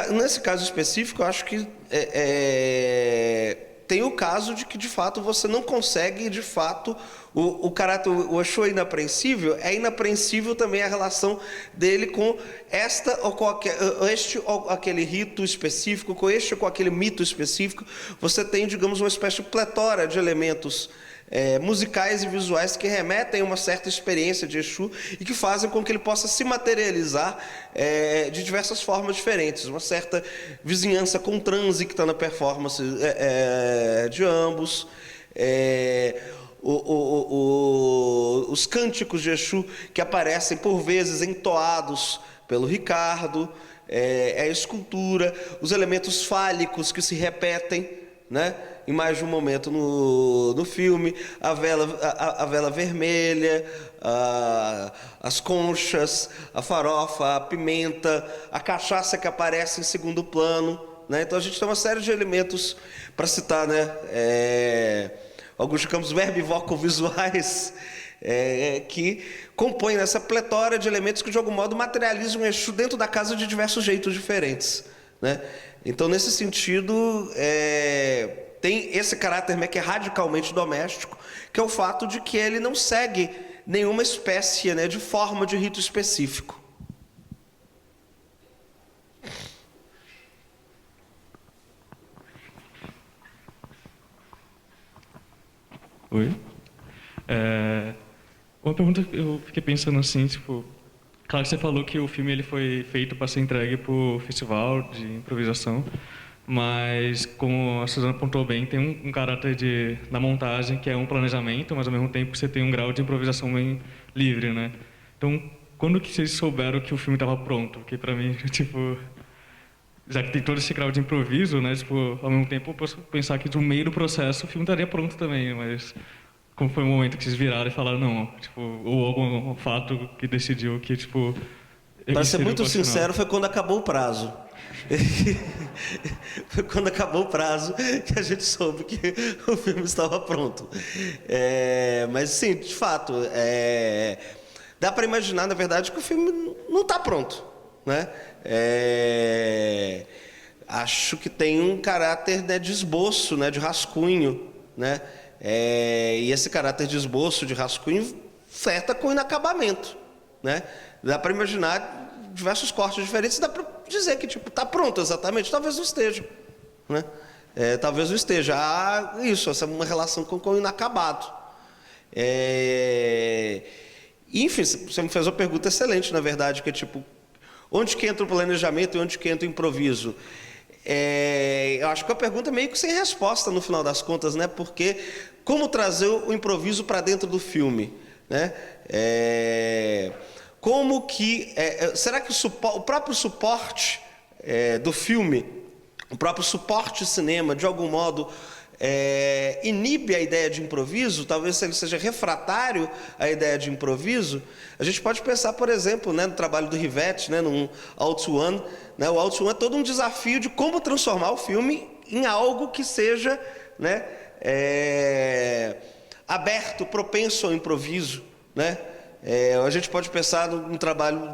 Nesse caso específico, eu acho que tem o caso de que, de fato, você não consegue, de fato, o caráter, o Exu é inapreensível também a relação dele com esta ou com este ou aquele rito específico, com este ou com aquele mito específico. Você tem, digamos, uma espécie de pletora de elementos musicais e visuais que remetem a uma certa experiência de Exu e que fazem com que ele possa se materializar de diversas formas diferentes. Uma certa vizinhança com transe que está na performance de ambos, os cânticos de Exu que aparecem por vezes entoados pelo Ricardo, a escultura, os elementos fálicos que se repetem, né, em mais de um momento no filme, a vela vermelha, as conchas, a farofa, a pimenta, a cachaça que aparece em segundo plano, né? Então a gente tem uma série de elementos, para citar, né, alguns campos verbo-voco-visuais, que compõem essa pletora de elementos que de algum modo materializam o Exu dentro da casa de diversos jeitos diferentes, né? Então, nesse sentido, tem esse caráter que é radicalmente doméstico, que é o fato de que ele não segue nenhuma espécie, né, de forma de rito específico. Oi. Uma pergunta que eu fiquei pensando assim, tipo, claro que você falou que o filme ele foi feito para ser entregue para o festival de improvisação, mas como a Suzana apontou bem, tem um caráter da montagem que é um planejamento, mas ao mesmo tempo você tem um grau de improvisação bem livre, né? Então, quando que vocês souberam que o filme estava pronto? Porque para mim, tipo, já que tem todo esse grau de improviso, né? Tipo, ao mesmo tempo eu posso pensar que no meio do processo o filme estaria pronto também, mas como foi o momento que vocês viraram e falaram não, tipo, ou algum fato que decidiu que, tipo... Para ser muito sincero, foi quando acabou o prazo. Foi quando acabou o prazo que a gente soube que o filme estava pronto. Mas sim, de fato, dá para imaginar, na verdade, que o filme não está pronto, né? Acho que tem um caráter, né, de esboço, né, de rascunho, né? E esse caráter de esboço, de rascunho, flerta com inacabamento, né? Dá para imaginar diversos cortes diferentes, dá para dizer que tipo está pronto exatamente, talvez não esteja, né? Talvez não esteja. Essa é uma relação com o inacabado. Enfim, você me fez uma pergunta excelente, na verdade, que é tipo, onde que entra o planejamento e onde que entra o improviso? Eu acho que a pergunta é meio que sem resposta no final das contas, né? Porque como trazer o improviso para dentro do filme, né? Como que será que o próprio suporte do filme, o próprio suporte cinema, de algum modo inibe a ideia de improviso? Talvez ele seja refratário à ideia de improviso. A gente pode pensar, por exemplo, né, no trabalho do Rivette, né, no All to One, né? O All to One é todo um desafio de como transformar o filme em algo que seja, né, aberto, propenso ao improviso, né? A gente pode pensar num trabalho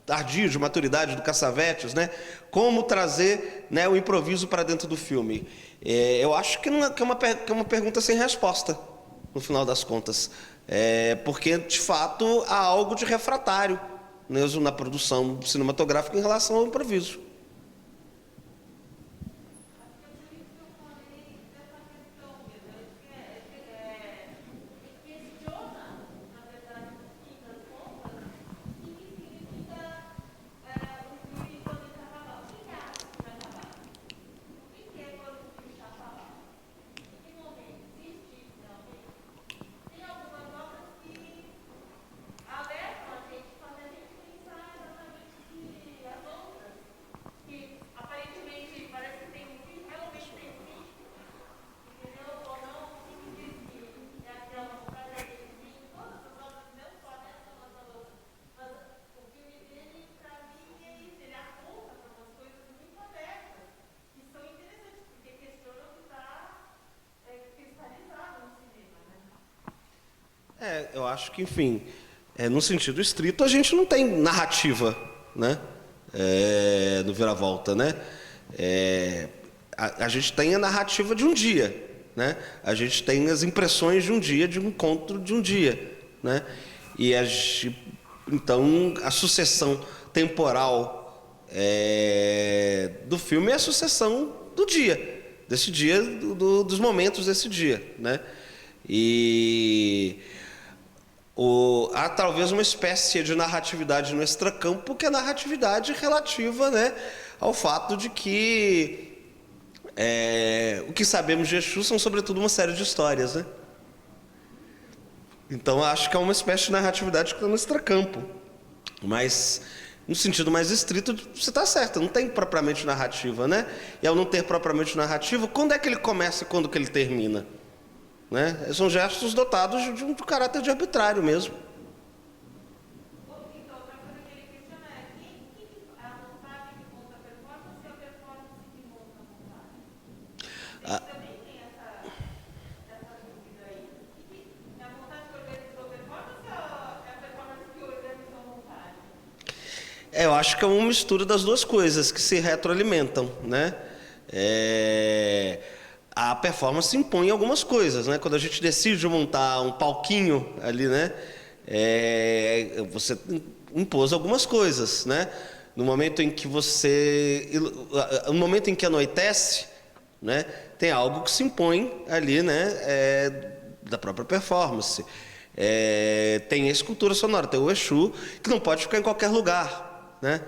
tardio, de maturidade do Cassavetes, né? Como trazer, né, o improviso para dentro do filme. Eu acho que é uma pergunta sem resposta, no final das contas. Porque, de fato, há algo de refratário mesmo na produção cinematográfica em relação ao improviso. Eu acho que, enfim, no sentido estrito, a gente não tem narrativa, né? No Viravolta, né? A gente tem a narrativa de um dia, né? A gente tem as impressões de um dia, de um encontro de um dia, né? Então, a sucessão temporal do filme é a sucessão do dia, desse dia, dos momentos desse dia, né? Há talvez uma espécie de narratividade no extracampo, que é a narratividade relativa, né, ao fato de que o que sabemos de Exu são, sobretudo, uma série de histórias, né? Então, acho que é uma espécie de narratividade que está no extracampo. Mas, no sentido mais estrito, você está certo, não tem propriamente narrativa, né? E ao não ter propriamente narrativa, quando é que ele começa e quando que ele termina? Né? São gestos dotados de um caráter de arbitrário mesmo. Então, outra coisa que ele questiona é a montagem que monta a performance e a performance que monta a montagem. Ele também tem essa dúvida aí. É a montagem que organizou a performance ou é a performance que organizou a montagem? Eu acho que é uma mistura das duas coisas que se retroalimentam, né? A performance impõe algumas coisas, né? Quando a gente decide montar um palquinho ali, né? Você impôs algumas coisas, né? No momento em que no momento em que anoitece, né? Tem algo que se impõe ali, né? Da própria performance. Tem a escultura sonora, tem o Exu, que não pode ficar em qualquer lugar, né?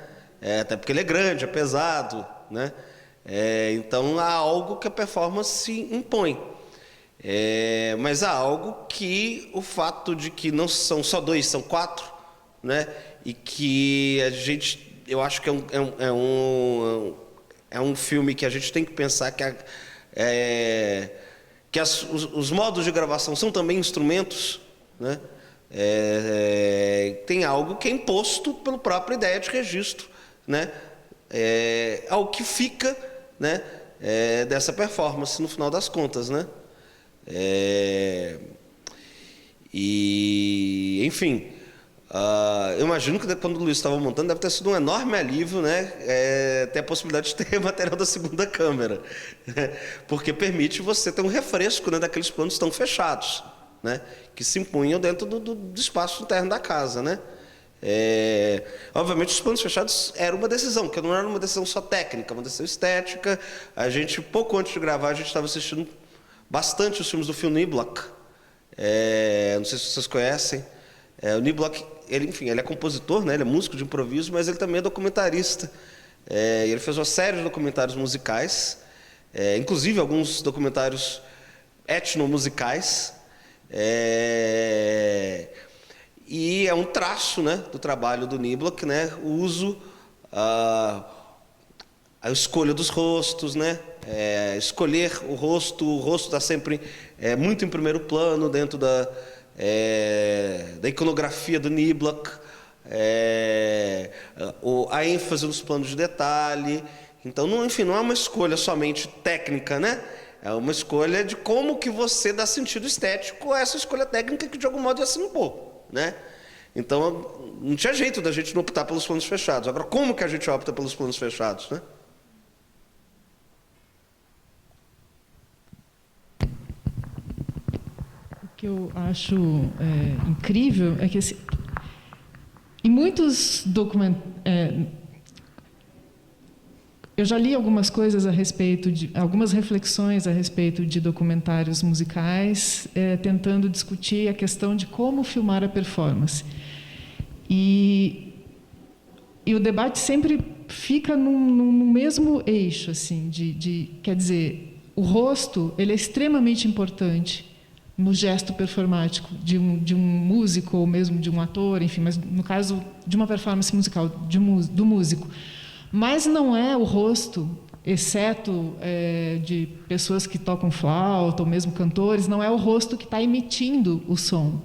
Até porque ele é grande, é pesado, né? Então há algo que a performance impõe, mas há algo que o fato de que não são só 2, são 4, né? E que eu acho que é um filme que a gente tem que pensar que os modos de gravação são também instrumentos, né? Tem algo que é imposto pela própria ideia de registro, né? Ao que fica, né, dessa performance no final das contas, né? Enfim, eu imagino que quando o Luiz estava montando deve ter sido um enorme alívio, né, ter a possibilidade de ter material da segunda câmera, né? Porque permite você ter um refresco, né, daqueles planos tão fechados, né, que se impunham dentro do espaço interno da casa, né? Obviamente os planos fechados era uma decisão, que não era uma decisão só técnica, uma decisão estética. A gente, pouco antes de gravar, a gente estava assistindo bastante os filmes do Phil Niblock. Não sei se vocês conhecem. O Niblock, ele é compositor, né? Ele é músico de improviso, mas ele também é documentarista. Ele fez uma série de documentários musicais, inclusive alguns documentários etnomusicais. E é um traço, né, do trabalho do Niblock, né, o uso, a escolha dos rostos, né, escolher o rosto está sempre muito em primeiro plano dentro da iconografia do Niblock, a ênfase nos planos de detalhe. Então, não é uma escolha somente técnica, né? É uma escolha de como que você dá sentido estético a essa escolha técnica que de algum modo já se impor, né? Então, não tinha jeito da gente não optar pelos planos fechados. Agora, como que a gente opta pelos planos fechados, né? O que eu acho incrível é que em muitos eu já li algumas coisas a respeito algumas reflexões a respeito de documentários musicais, tentando discutir a questão de como filmar a performance. E o debate sempre fica no mesmo eixo, assim, quer dizer, o rosto ele é extremamente importante no gesto performático de um músico ou mesmo de um ator, enfim, mas no caso de uma performance musical do músico. Mas não é o rosto, exceto de pessoas que tocam flauta ou mesmo cantores, não é o rosto que está emitindo o som.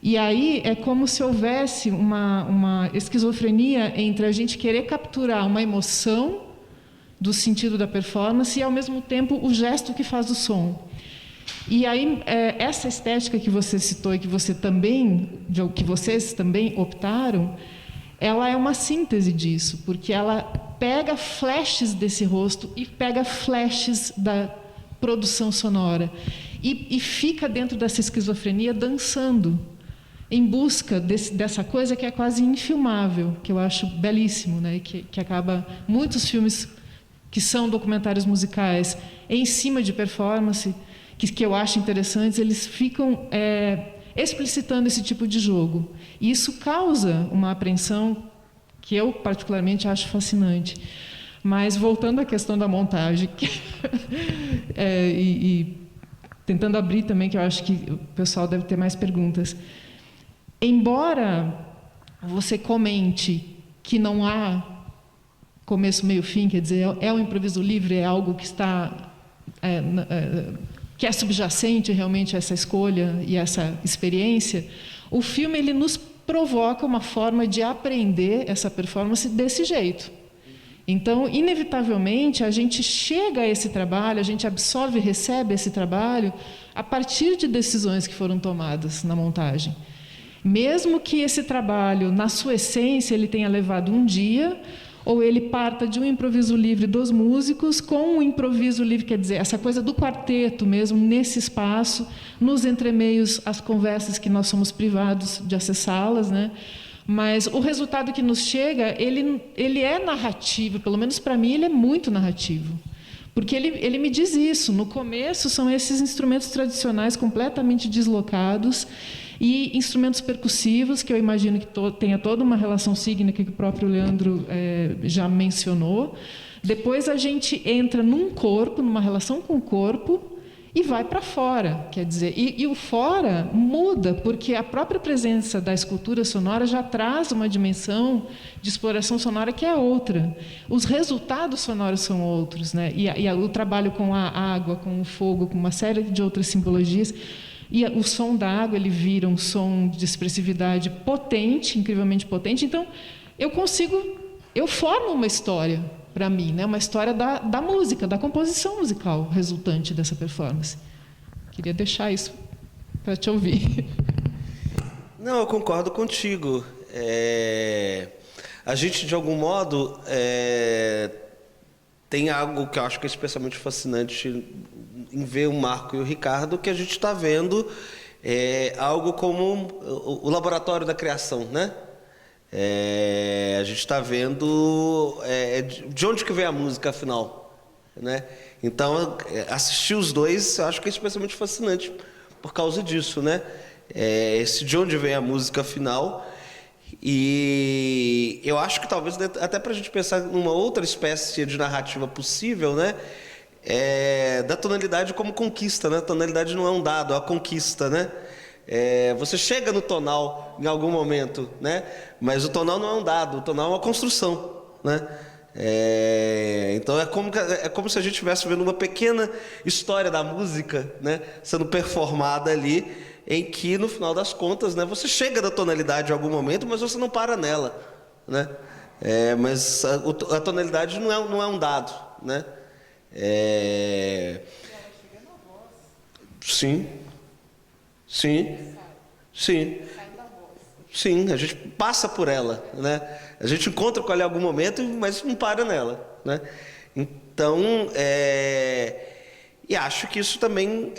E aí é como se houvesse uma esquizofrenia entre a gente querer capturar uma emoção do sentido da performance e, ao mesmo tempo, o gesto que faz o som. E aí, essa estética que você citou e que vocês também optaram, ela é uma síntese disso, porque ela pega flashes desse rosto e pega flashes da produção sonora e fica dentro dessa esquizofrenia dançando, em busca dessa coisa que é quase infilmável, que eu acho belíssimo, né? Que acaba muitos filmes que são documentários musicais em cima de performance, que eu acho interessantes, eles ficam explicitando esse tipo de jogo. E isso causa uma apreensão que eu, particularmente, acho fascinante. Mas, voltando à questão da montagem, e tentando abrir também, que eu acho que o pessoal deve ter mais perguntas. Embora você comente que não há começo, meio, fim, quer dizer, é um improviso livre, é algo que está... que é subjacente realmente a essa escolha e essa experiência, o filme ele nos provoca uma forma de aprender essa performance desse jeito. Então, inevitavelmente, a gente chega a esse trabalho, a gente absorve e recebe esse trabalho a partir de decisões que foram tomadas na montagem. Mesmo que esse trabalho, na sua essência, ele tenha levado um dia, ou ele parta de um improviso livre dos músicos com um improviso livre, quer dizer, essa coisa do quarteto mesmo, nesse espaço, nos entremeios, as conversas que nós somos privados de acessá-las, né? Mas o resultado que nos chega, ele é narrativo, pelo menos para mim, ele é muito narrativo. Porque ele me diz isso, no começo são esses instrumentos tradicionais completamente deslocados, e instrumentos percussivos, que eu imagino que tenha toda uma relação sígnica que o próprio Leandro já mencionou. Depois a gente entra num corpo, numa relação com o corpo, e vai para fora. Quer dizer, e o fora muda, porque a própria presença da escultura sonora já traz uma dimensão de exploração sonora que é outra. Os resultados sonoros são outros, né? E o trabalho com a água, com o fogo, com uma série de outras simbologias. E o som da água, ele vira um som de expressividade potente, incrivelmente potente. Então, eu formo uma história para mim, né? Uma história da música, da composição musical resultante dessa performance. Queria deixar isso para te ouvir. Não, eu concordo contigo. A gente, de algum modo, tem algo que eu acho que é especialmente fascinante em ver o Marco e o Ricardo, que a gente está vendo algo como o laboratório da criação, né? A gente está vendo de onde que vem a música, afinal, né? Então, assistir os dois, eu acho que é especialmente fascinante por causa disso, né? Esse de onde vem a música, afinal. E eu acho que talvez até para a gente pensar numa outra espécie de narrativa possível, né? Da tonalidade como conquista, né? A tonalidade não é um dado, é uma conquista, né? Você chega no tonal em algum momento, né? Mas o tonal não é um dado, o tonal é uma construção, né? Então é como se a gente estivesse vendo uma pequena história da música, né? Sendo performada ali, em que no final das contas, né? Você chega da tonalidade em algum momento, mas você não para nela, né? Mas a tonalidade não é um dado, né? Sim. Sim. Sim. Sim, a gente passa por ela, né? A gente encontra com ela em algum momento, mas não para nela, né? Então, e acho que isso também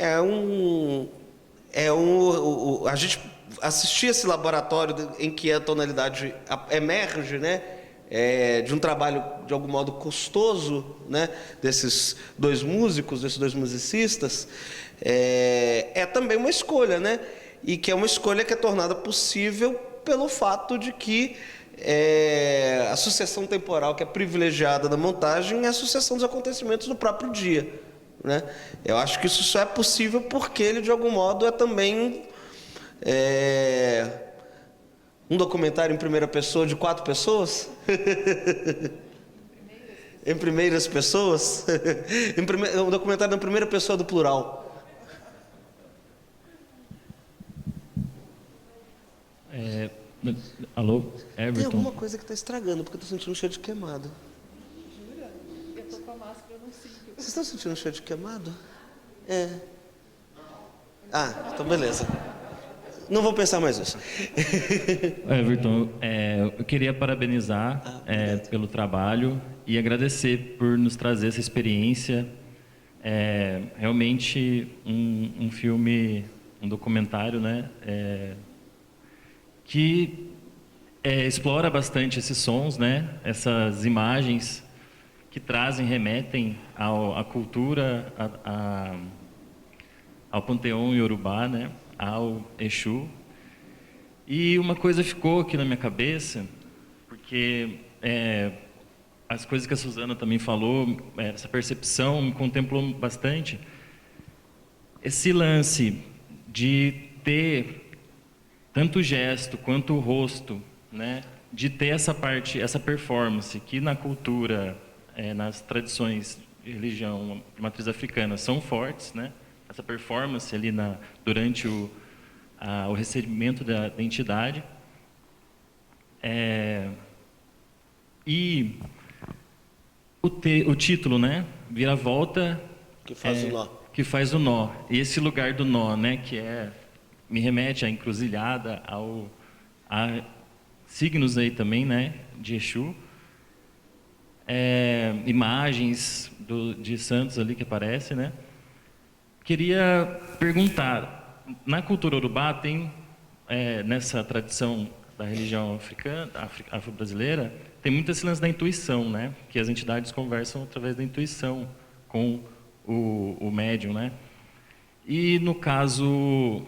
a gente assistir esse laboratório em que a tonalidade emerge, né? De um trabalho de algum modo custoso, né? Desses dois músicos, desses dois musicistas, é também uma escolha, né? E que é uma escolha que é tornada possível pelo fato de que a sucessão temporal que é privilegiada da montagem é a sucessão dos acontecimentos do próprio dia, né? Eu acho que isso só é possível porque ele, de algum modo, é também um documentário em primeira pessoa de 4 pessoas. Em primeiras pessoas. Um documentário na primeira pessoa do plural. Alô, Everton? Tem alguma coisa que está estragando, porque eu estou sentindo um cheiro de queimado. Jura? Eu tô com a máscara, eu não sinto. Vocês estão sentindo um cheiro de queimado? Então beleza. Não vou pensar mais nisso. Everton, eu queria parabenizar pelo trabalho e agradecer por nos trazer essa experiência. Realmente um filme, um documentário, né? Que explora bastante esses sons, né? Essas imagens que remetem à cultura, ao panteão iorubá, né? Ao Exu. E uma coisa ficou aqui na minha cabeça, porque as coisas que a Suzana também falou, essa percepção me contemplou bastante. Esse lance de ter tanto o gesto quanto o rosto, né? De ter essa parte, essa performance que na cultura, nas tradições de religião de matriz africana são fortes, né? Essa performance ali durante o recebimento da entidade. E o título, né? Viravolta Que faz o nó. Que faz o nó. E esse lugar do nó, né? Que me remete à encruzilhada, a signos aí também, né? De Exu. Imagens de santos ali que aparecem, né? Queria perguntar, na cultura urubá tem, nessa tradição da religião afro-brasileira, tem muito esse lance da intuição, né? Que as entidades conversam através da intuição com o médium, né? E no caso,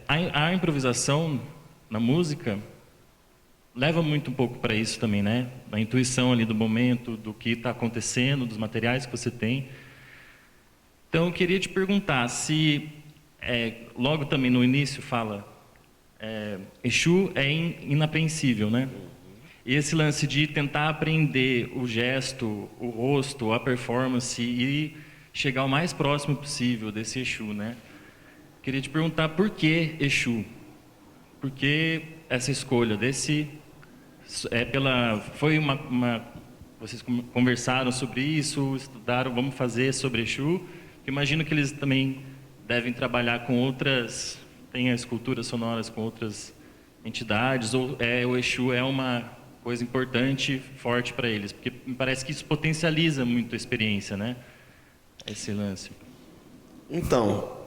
a improvisação na música leva muito um pouco para isso também, né? A intuição ali do momento, do que está acontecendo, dos materiais que você tem. Então, eu queria te perguntar se, logo também no início fala, Exu é inapreensível, né? E esse lance de tentar aprender o gesto, o rosto, a performance e chegar o mais próximo possível desse Exu, né? Queria te perguntar por que Exu? Por que essa escolha desse... Vocês conversaram sobre isso, estudaram, vamos fazer sobre Exu. Imagino que eles também devem trabalhar com outras, tem as esculturas sonoras com outras entidades, ou o Exu é uma coisa importante, forte para eles, porque me parece que isso potencializa muito a experiência, né? Esse lance. Então,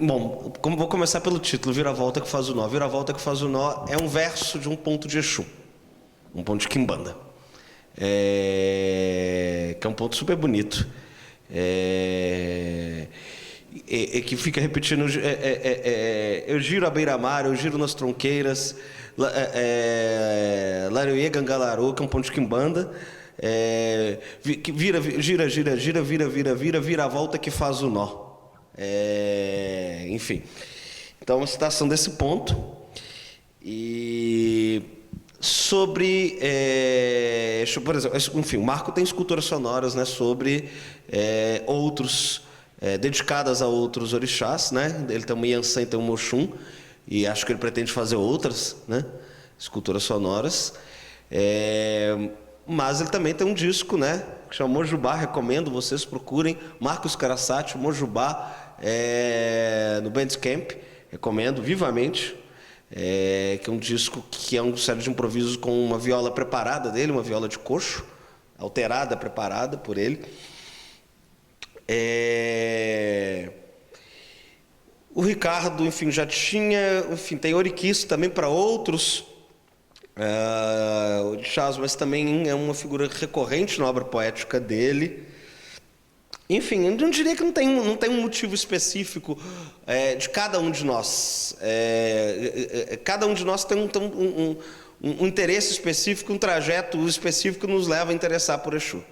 bom, vou começar pelo título, Viravolta que faz o nó. Viravolta que faz o nó é um verso de um ponto de Exu, um ponto de Quimbanda, que é um ponto super bonito. Que fica repetindo, eu giro à beira-mar, eu giro nas tronqueiras, Laroie Gangalarô, que é um ponto de Quimbanda, que vira a volta que faz o nó. Enfim, então uma citação desse ponto. E sobre, por exemplo, enfim, o Marco tem esculturas sonoras, né, sobre outros, dedicadas a outros orixás, né? Ele tem um Yansan e tem um Oxum, e acho que ele pretende fazer outras, né, esculturas sonoras. Mas ele também tem um disco, né, que chama Mojubá, recomendo, vocês procurem, Marcos Caracciati, Mojubá, no Bandcamp, recomendo vivamente, que é um disco que é um série de improvisos com uma viola preparada dele, uma viola de coxo, alterada, preparada por ele. O Ricardo, enfim, já tinha, enfim, tem Oriquice também para outros orixás, mas também é uma figura recorrente na obra poética dele. Enfim, eu não diria que não tem um motivo específico de cada um de nós. Cada um de nós tem um interesse específico, um trajeto específico que nos leva a interessar por Exu.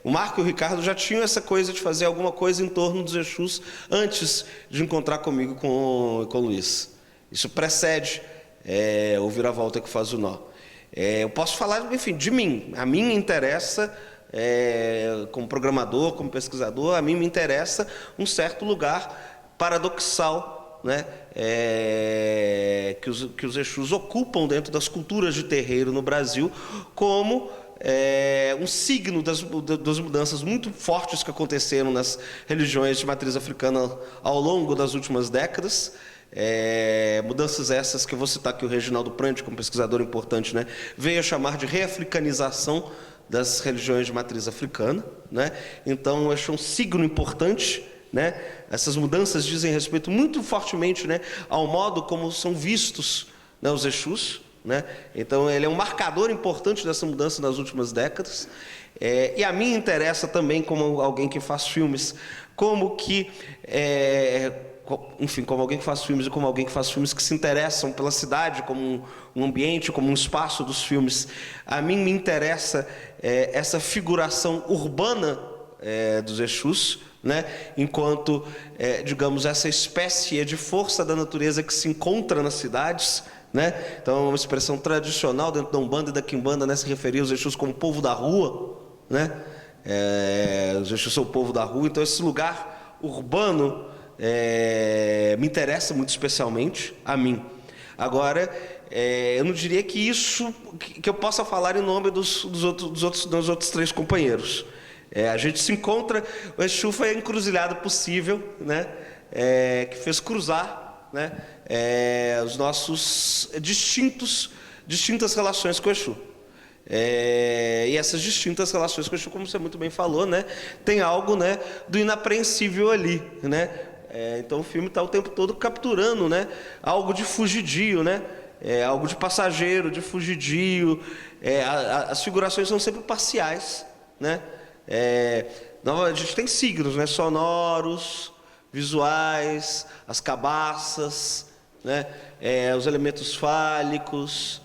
O Marco e o Ricardo já tinham essa coisa de fazer alguma coisa em torno dos Exus antes de encontrar comigo com o Luiz. Isso precede o Viravolta que faz o nó. Eu posso falar, enfim, de mim. A mim me interessa, como programador, como pesquisador, a mim me interessa um certo lugar paradoxal, né, que os Exus ocupam dentro das culturas de terreiro no Brasil, como um signo das mudanças muito fortes que aconteceram nas religiões de matriz africana ao longo das últimas décadas. Mudanças essas que eu vou citar aqui o Reginaldo Prandi, como pesquisador importante, né, veio a chamar de reafricanização das religiões de matriz africana, né? Então, eu acho um signo importante, né? Essas mudanças dizem respeito muito fortemente, né, ao modo como são vistos, né, os Exus, né? Então, ele é um marcador importante dessa mudança nas últimas décadas. E a mim interessa também, como alguém que faz filmes, como que enfim, como alguém que faz filmes e como alguém que faz filmes que se interessam pela cidade como um ambiente, como um espaço dos filmes, a mim me interessa essa figuração urbana dos Exus, né? Enquanto, digamos, essa espécie de força da natureza que se encontra nas cidades, né? Então, é uma expressão tradicional dentro da Umbanda e da Quimbanda, né, se referir aos Exus como povo da rua, né? Os Exus são o povo da rua, então esse lugar urbano me interessa muito especialmente a mim. Agora, eu não diria que isso que eu possa falar em nome dos outros três companheiros. A gente se encontra, o Exu foi a encruzilhada possível, né, que fez cruzar, né, os nossos distintas relações com o Exu. E essas distintas relações com o Exu, como você muito bem falou, né, tem algo, né, do inapreensível ali, né? Então o filme está o tempo todo capturando, né, algo de fugidio, né, algo de passageiro, de fugidio. As figurações são sempre parciais, né? A gente tem signos, né, sonoros, visuais, as cabaças, né, os elementos fálicos.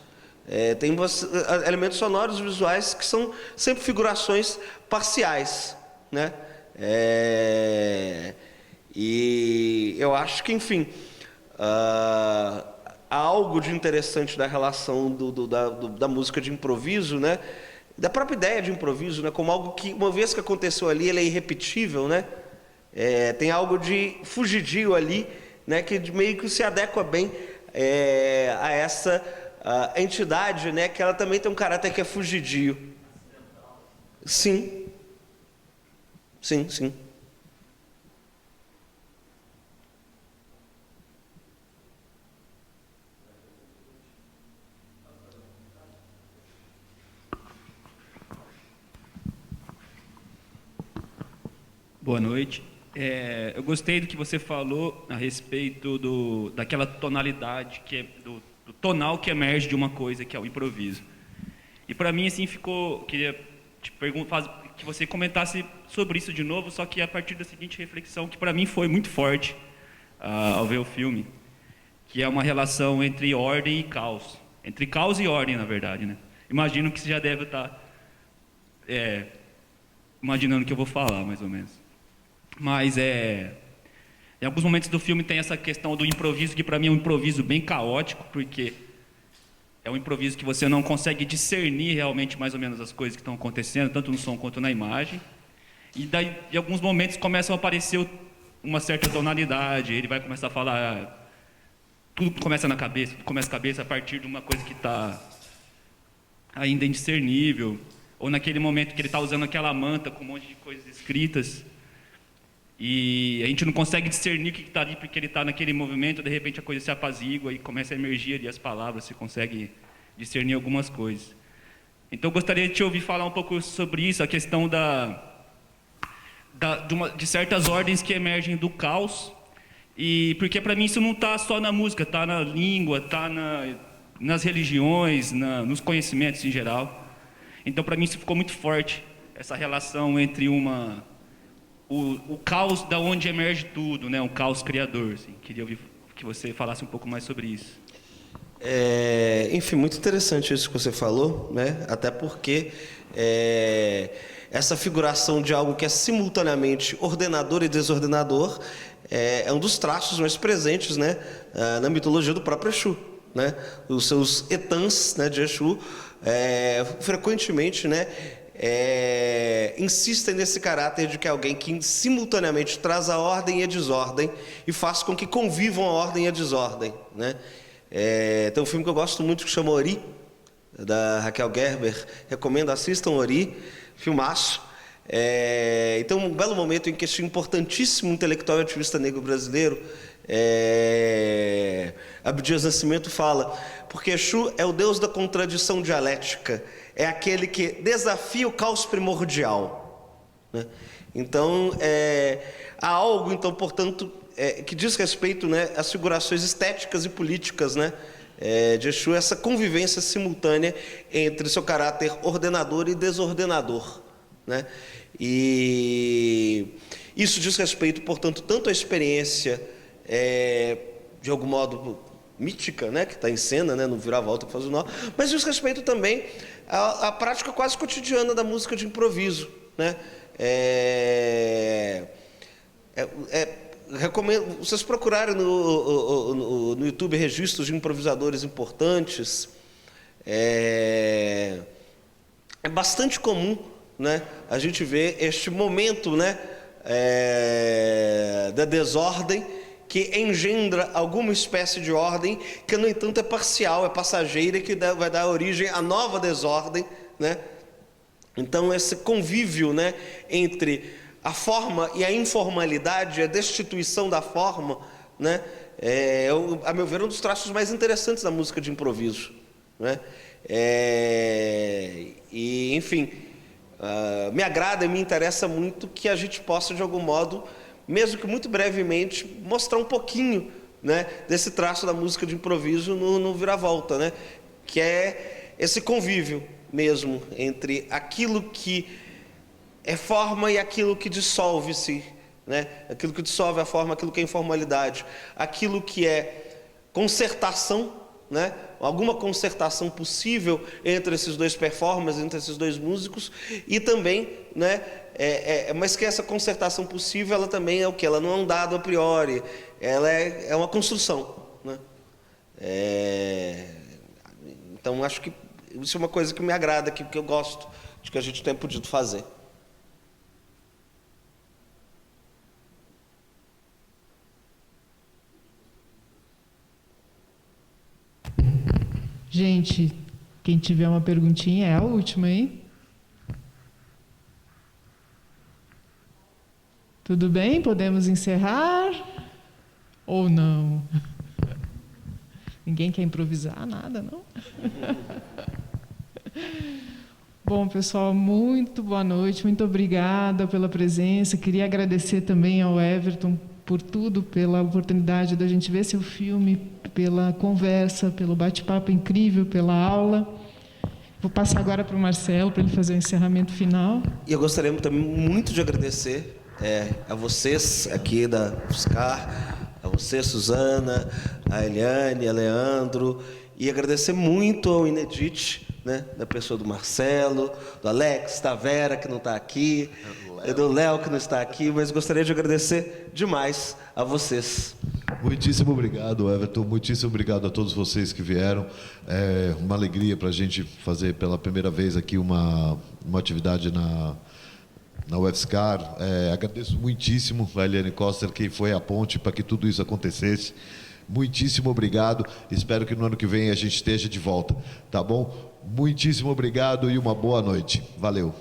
Tem elementos sonoros e visuais que são sempre figurações parciais, né? E eu acho que, enfim, há algo de interessante da relação da música de improviso, né? Da própria ideia de improviso, né? Como algo que, uma vez que aconteceu ali, ele é irrepetível, né? Tem algo de fugidio ali, né? Que meio que se adequa bem a essa entidade, né? Que ela também tem um caráter que é fugidio. Sim. Sim, sim. Boa noite. Eu gostei do que você falou a respeito daquela tonalidade, do tonal que emerge de uma coisa, que é o improviso. E para mim, assim, queria te perguntar, que você comentasse sobre isso de novo, só que a partir da seguinte reflexão, que para mim foi muito forte ao ver o filme, que é uma relação entre ordem e caos. Entre caos e ordem, na verdade, né? Imagino que você já deve estar imaginando o que eu vou falar, mais ou menos. Mas em alguns momentos do filme tem essa questão do improviso, que para mim é um improviso bem caótico, porque é um improviso que você não consegue discernir realmente mais ou menos as coisas que estão acontecendo, tanto no som quanto na imagem. E daí, em alguns momentos, começam a aparecer uma certa tonalidade, ele vai começar a falar, tudo começa na cabeça, tudo começa na cabeça a partir de uma coisa que está ainda indiscernível, ou naquele momento que ele está usando aquela manta com um monte de coisas escritas, e a gente não consegue discernir o que está ali porque ele está naquele movimento, de repente a coisa se apazigua e começa a emergir ali as palavras, você consegue discernir algumas coisas. Então eu gostaria de te ouvir falar um pouco sobre isso, a questão de certas ordens que emergem do caos, e porque para mim isso não está só na música, está na língua, está nas religiões, nos conhecimentos em geral. Então para mim isso ficou muito forte, essa relação entre o caos da onde emerge tudo, né? Um caos criador. Assim. Queria ouvir que você falasse um pouco mais sobre isso. Enfim, muito interessante isso que você falou, né? Até porque essa figuração de algo que é simultaneamente ordenador e desordenador é um dos traços mais presentes, né? Na mitologia do próprio Exu, né? Os seus etãs, né, de Exu, frequentemente, né, insistem nesse caráter de que é alguém que simultaneamente traz a ordem e a desordem e faz com que convivam a ordem e a desordem, né? Tem um filme que eu gosto muito que chama Ori, da Raquel Gerber, recomendo, assistam Ori, filmaço. Então um belo momento em que este importantíssimo intelectual e ativista negro brasileiro, Abdias Nascimento, fala: porque Exu é o Deus da contradição dialética, é aquele que desafia o caos primordial, né? Então, há algo, então, portanto, que diz respeito, né, às figurações estéticas e políticas, né, de Exu, essa convivência simultânea entre seu caráter ordenador e desordenador, né? E isso diz respeito, portanto, tanto à experiência, de algum modo, mítica, né, que está em cena, né, no Viravolta que faz o nó, mas diz respeito também à prática quase cotidiana da música de improviso, né? Recomendo vocês procurarem no YouTube registros de improvisadores importantes. É bastante comum, né, a gente ver este momento, né, da desordem que engendra alguma espécie de ordem que, no entanto, é parcial, é passageira e que vai dar origem à nova desordem, né? Então, esse convívio, né, entre a forma e a informalidade, a destituição da forma, né, a meu ver, um dos traços mais interessantes da música de improviso, né? E, enfim, me agrada e me interessa muito que a gente possa, de algum modo, mesmo que muito brevemente, mostrar um pouquinho, né, desse traço da música de improviso no Viravolta, né, que é esse convívio mesmo entre aquilo que é forma e aquilo que dissolve-se, né, aquilo que dissolve a forma, aquilo que é informalidade, aquilo que é concertação, né, alguma concertação possível entre esses dois performers, entre esses dois músicos, e também, né, mas que essa concertação possível, ela também é o que? Ela não é um dado a priori, ela é uma construção, né? Então, acho que isso é uma coisa que me agrada, que eu gosto de que a gente tenha podido fazer. Gente, quem tiver uma perguntinha é a última, hein? Tudo bem? Podemos encerrar? Ou não? Ninguém quer improvisar nada, não? Bom, pessoal, muito boa noite, muito obrigada pela presença. Queria agradecer também ao Everton por tudo, pela oportunidade da gente ver seu filme, pela conversa, pelo bate-papo incrível, pela aula. Vou passar agora para o Marcelo, para ele fazer o encerramento final. E eu gostaria também muito de agradecer a vocês aqui da UFSCar, a você, Suzana, a Eliane, a Leandro, e agradecer muito ao Inedit, né, da pessoa do Marcelo, do Alex, da Vera, que não está aqui, do Léo, que não está aqui, mas gostaria de agradecer demais a vocês. Muitíssimo obrigado, Everton. Muitíssimo obrigado a todos vocês que vieram. É uma alegria para a gente fazer pela primeira vez aqui uma atividade na UFSCar. Agradeço muitíssimo a Eliane Coster, que foi a ponte para que tudo isso acontecesse. muitíssimo obrigado. Espero que no ano que vem a gente esteja de volta, tá bom? Muitíssimo obrigado e uma boa noite. Valeu.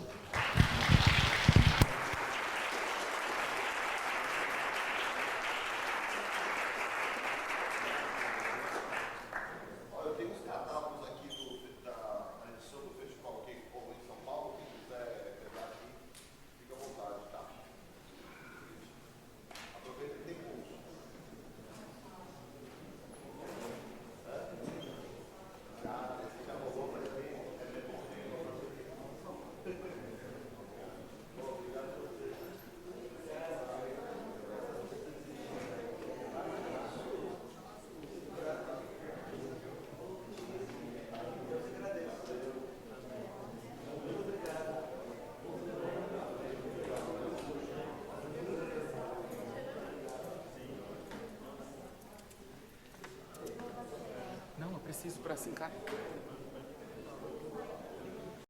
Não, eu preciso para assinar.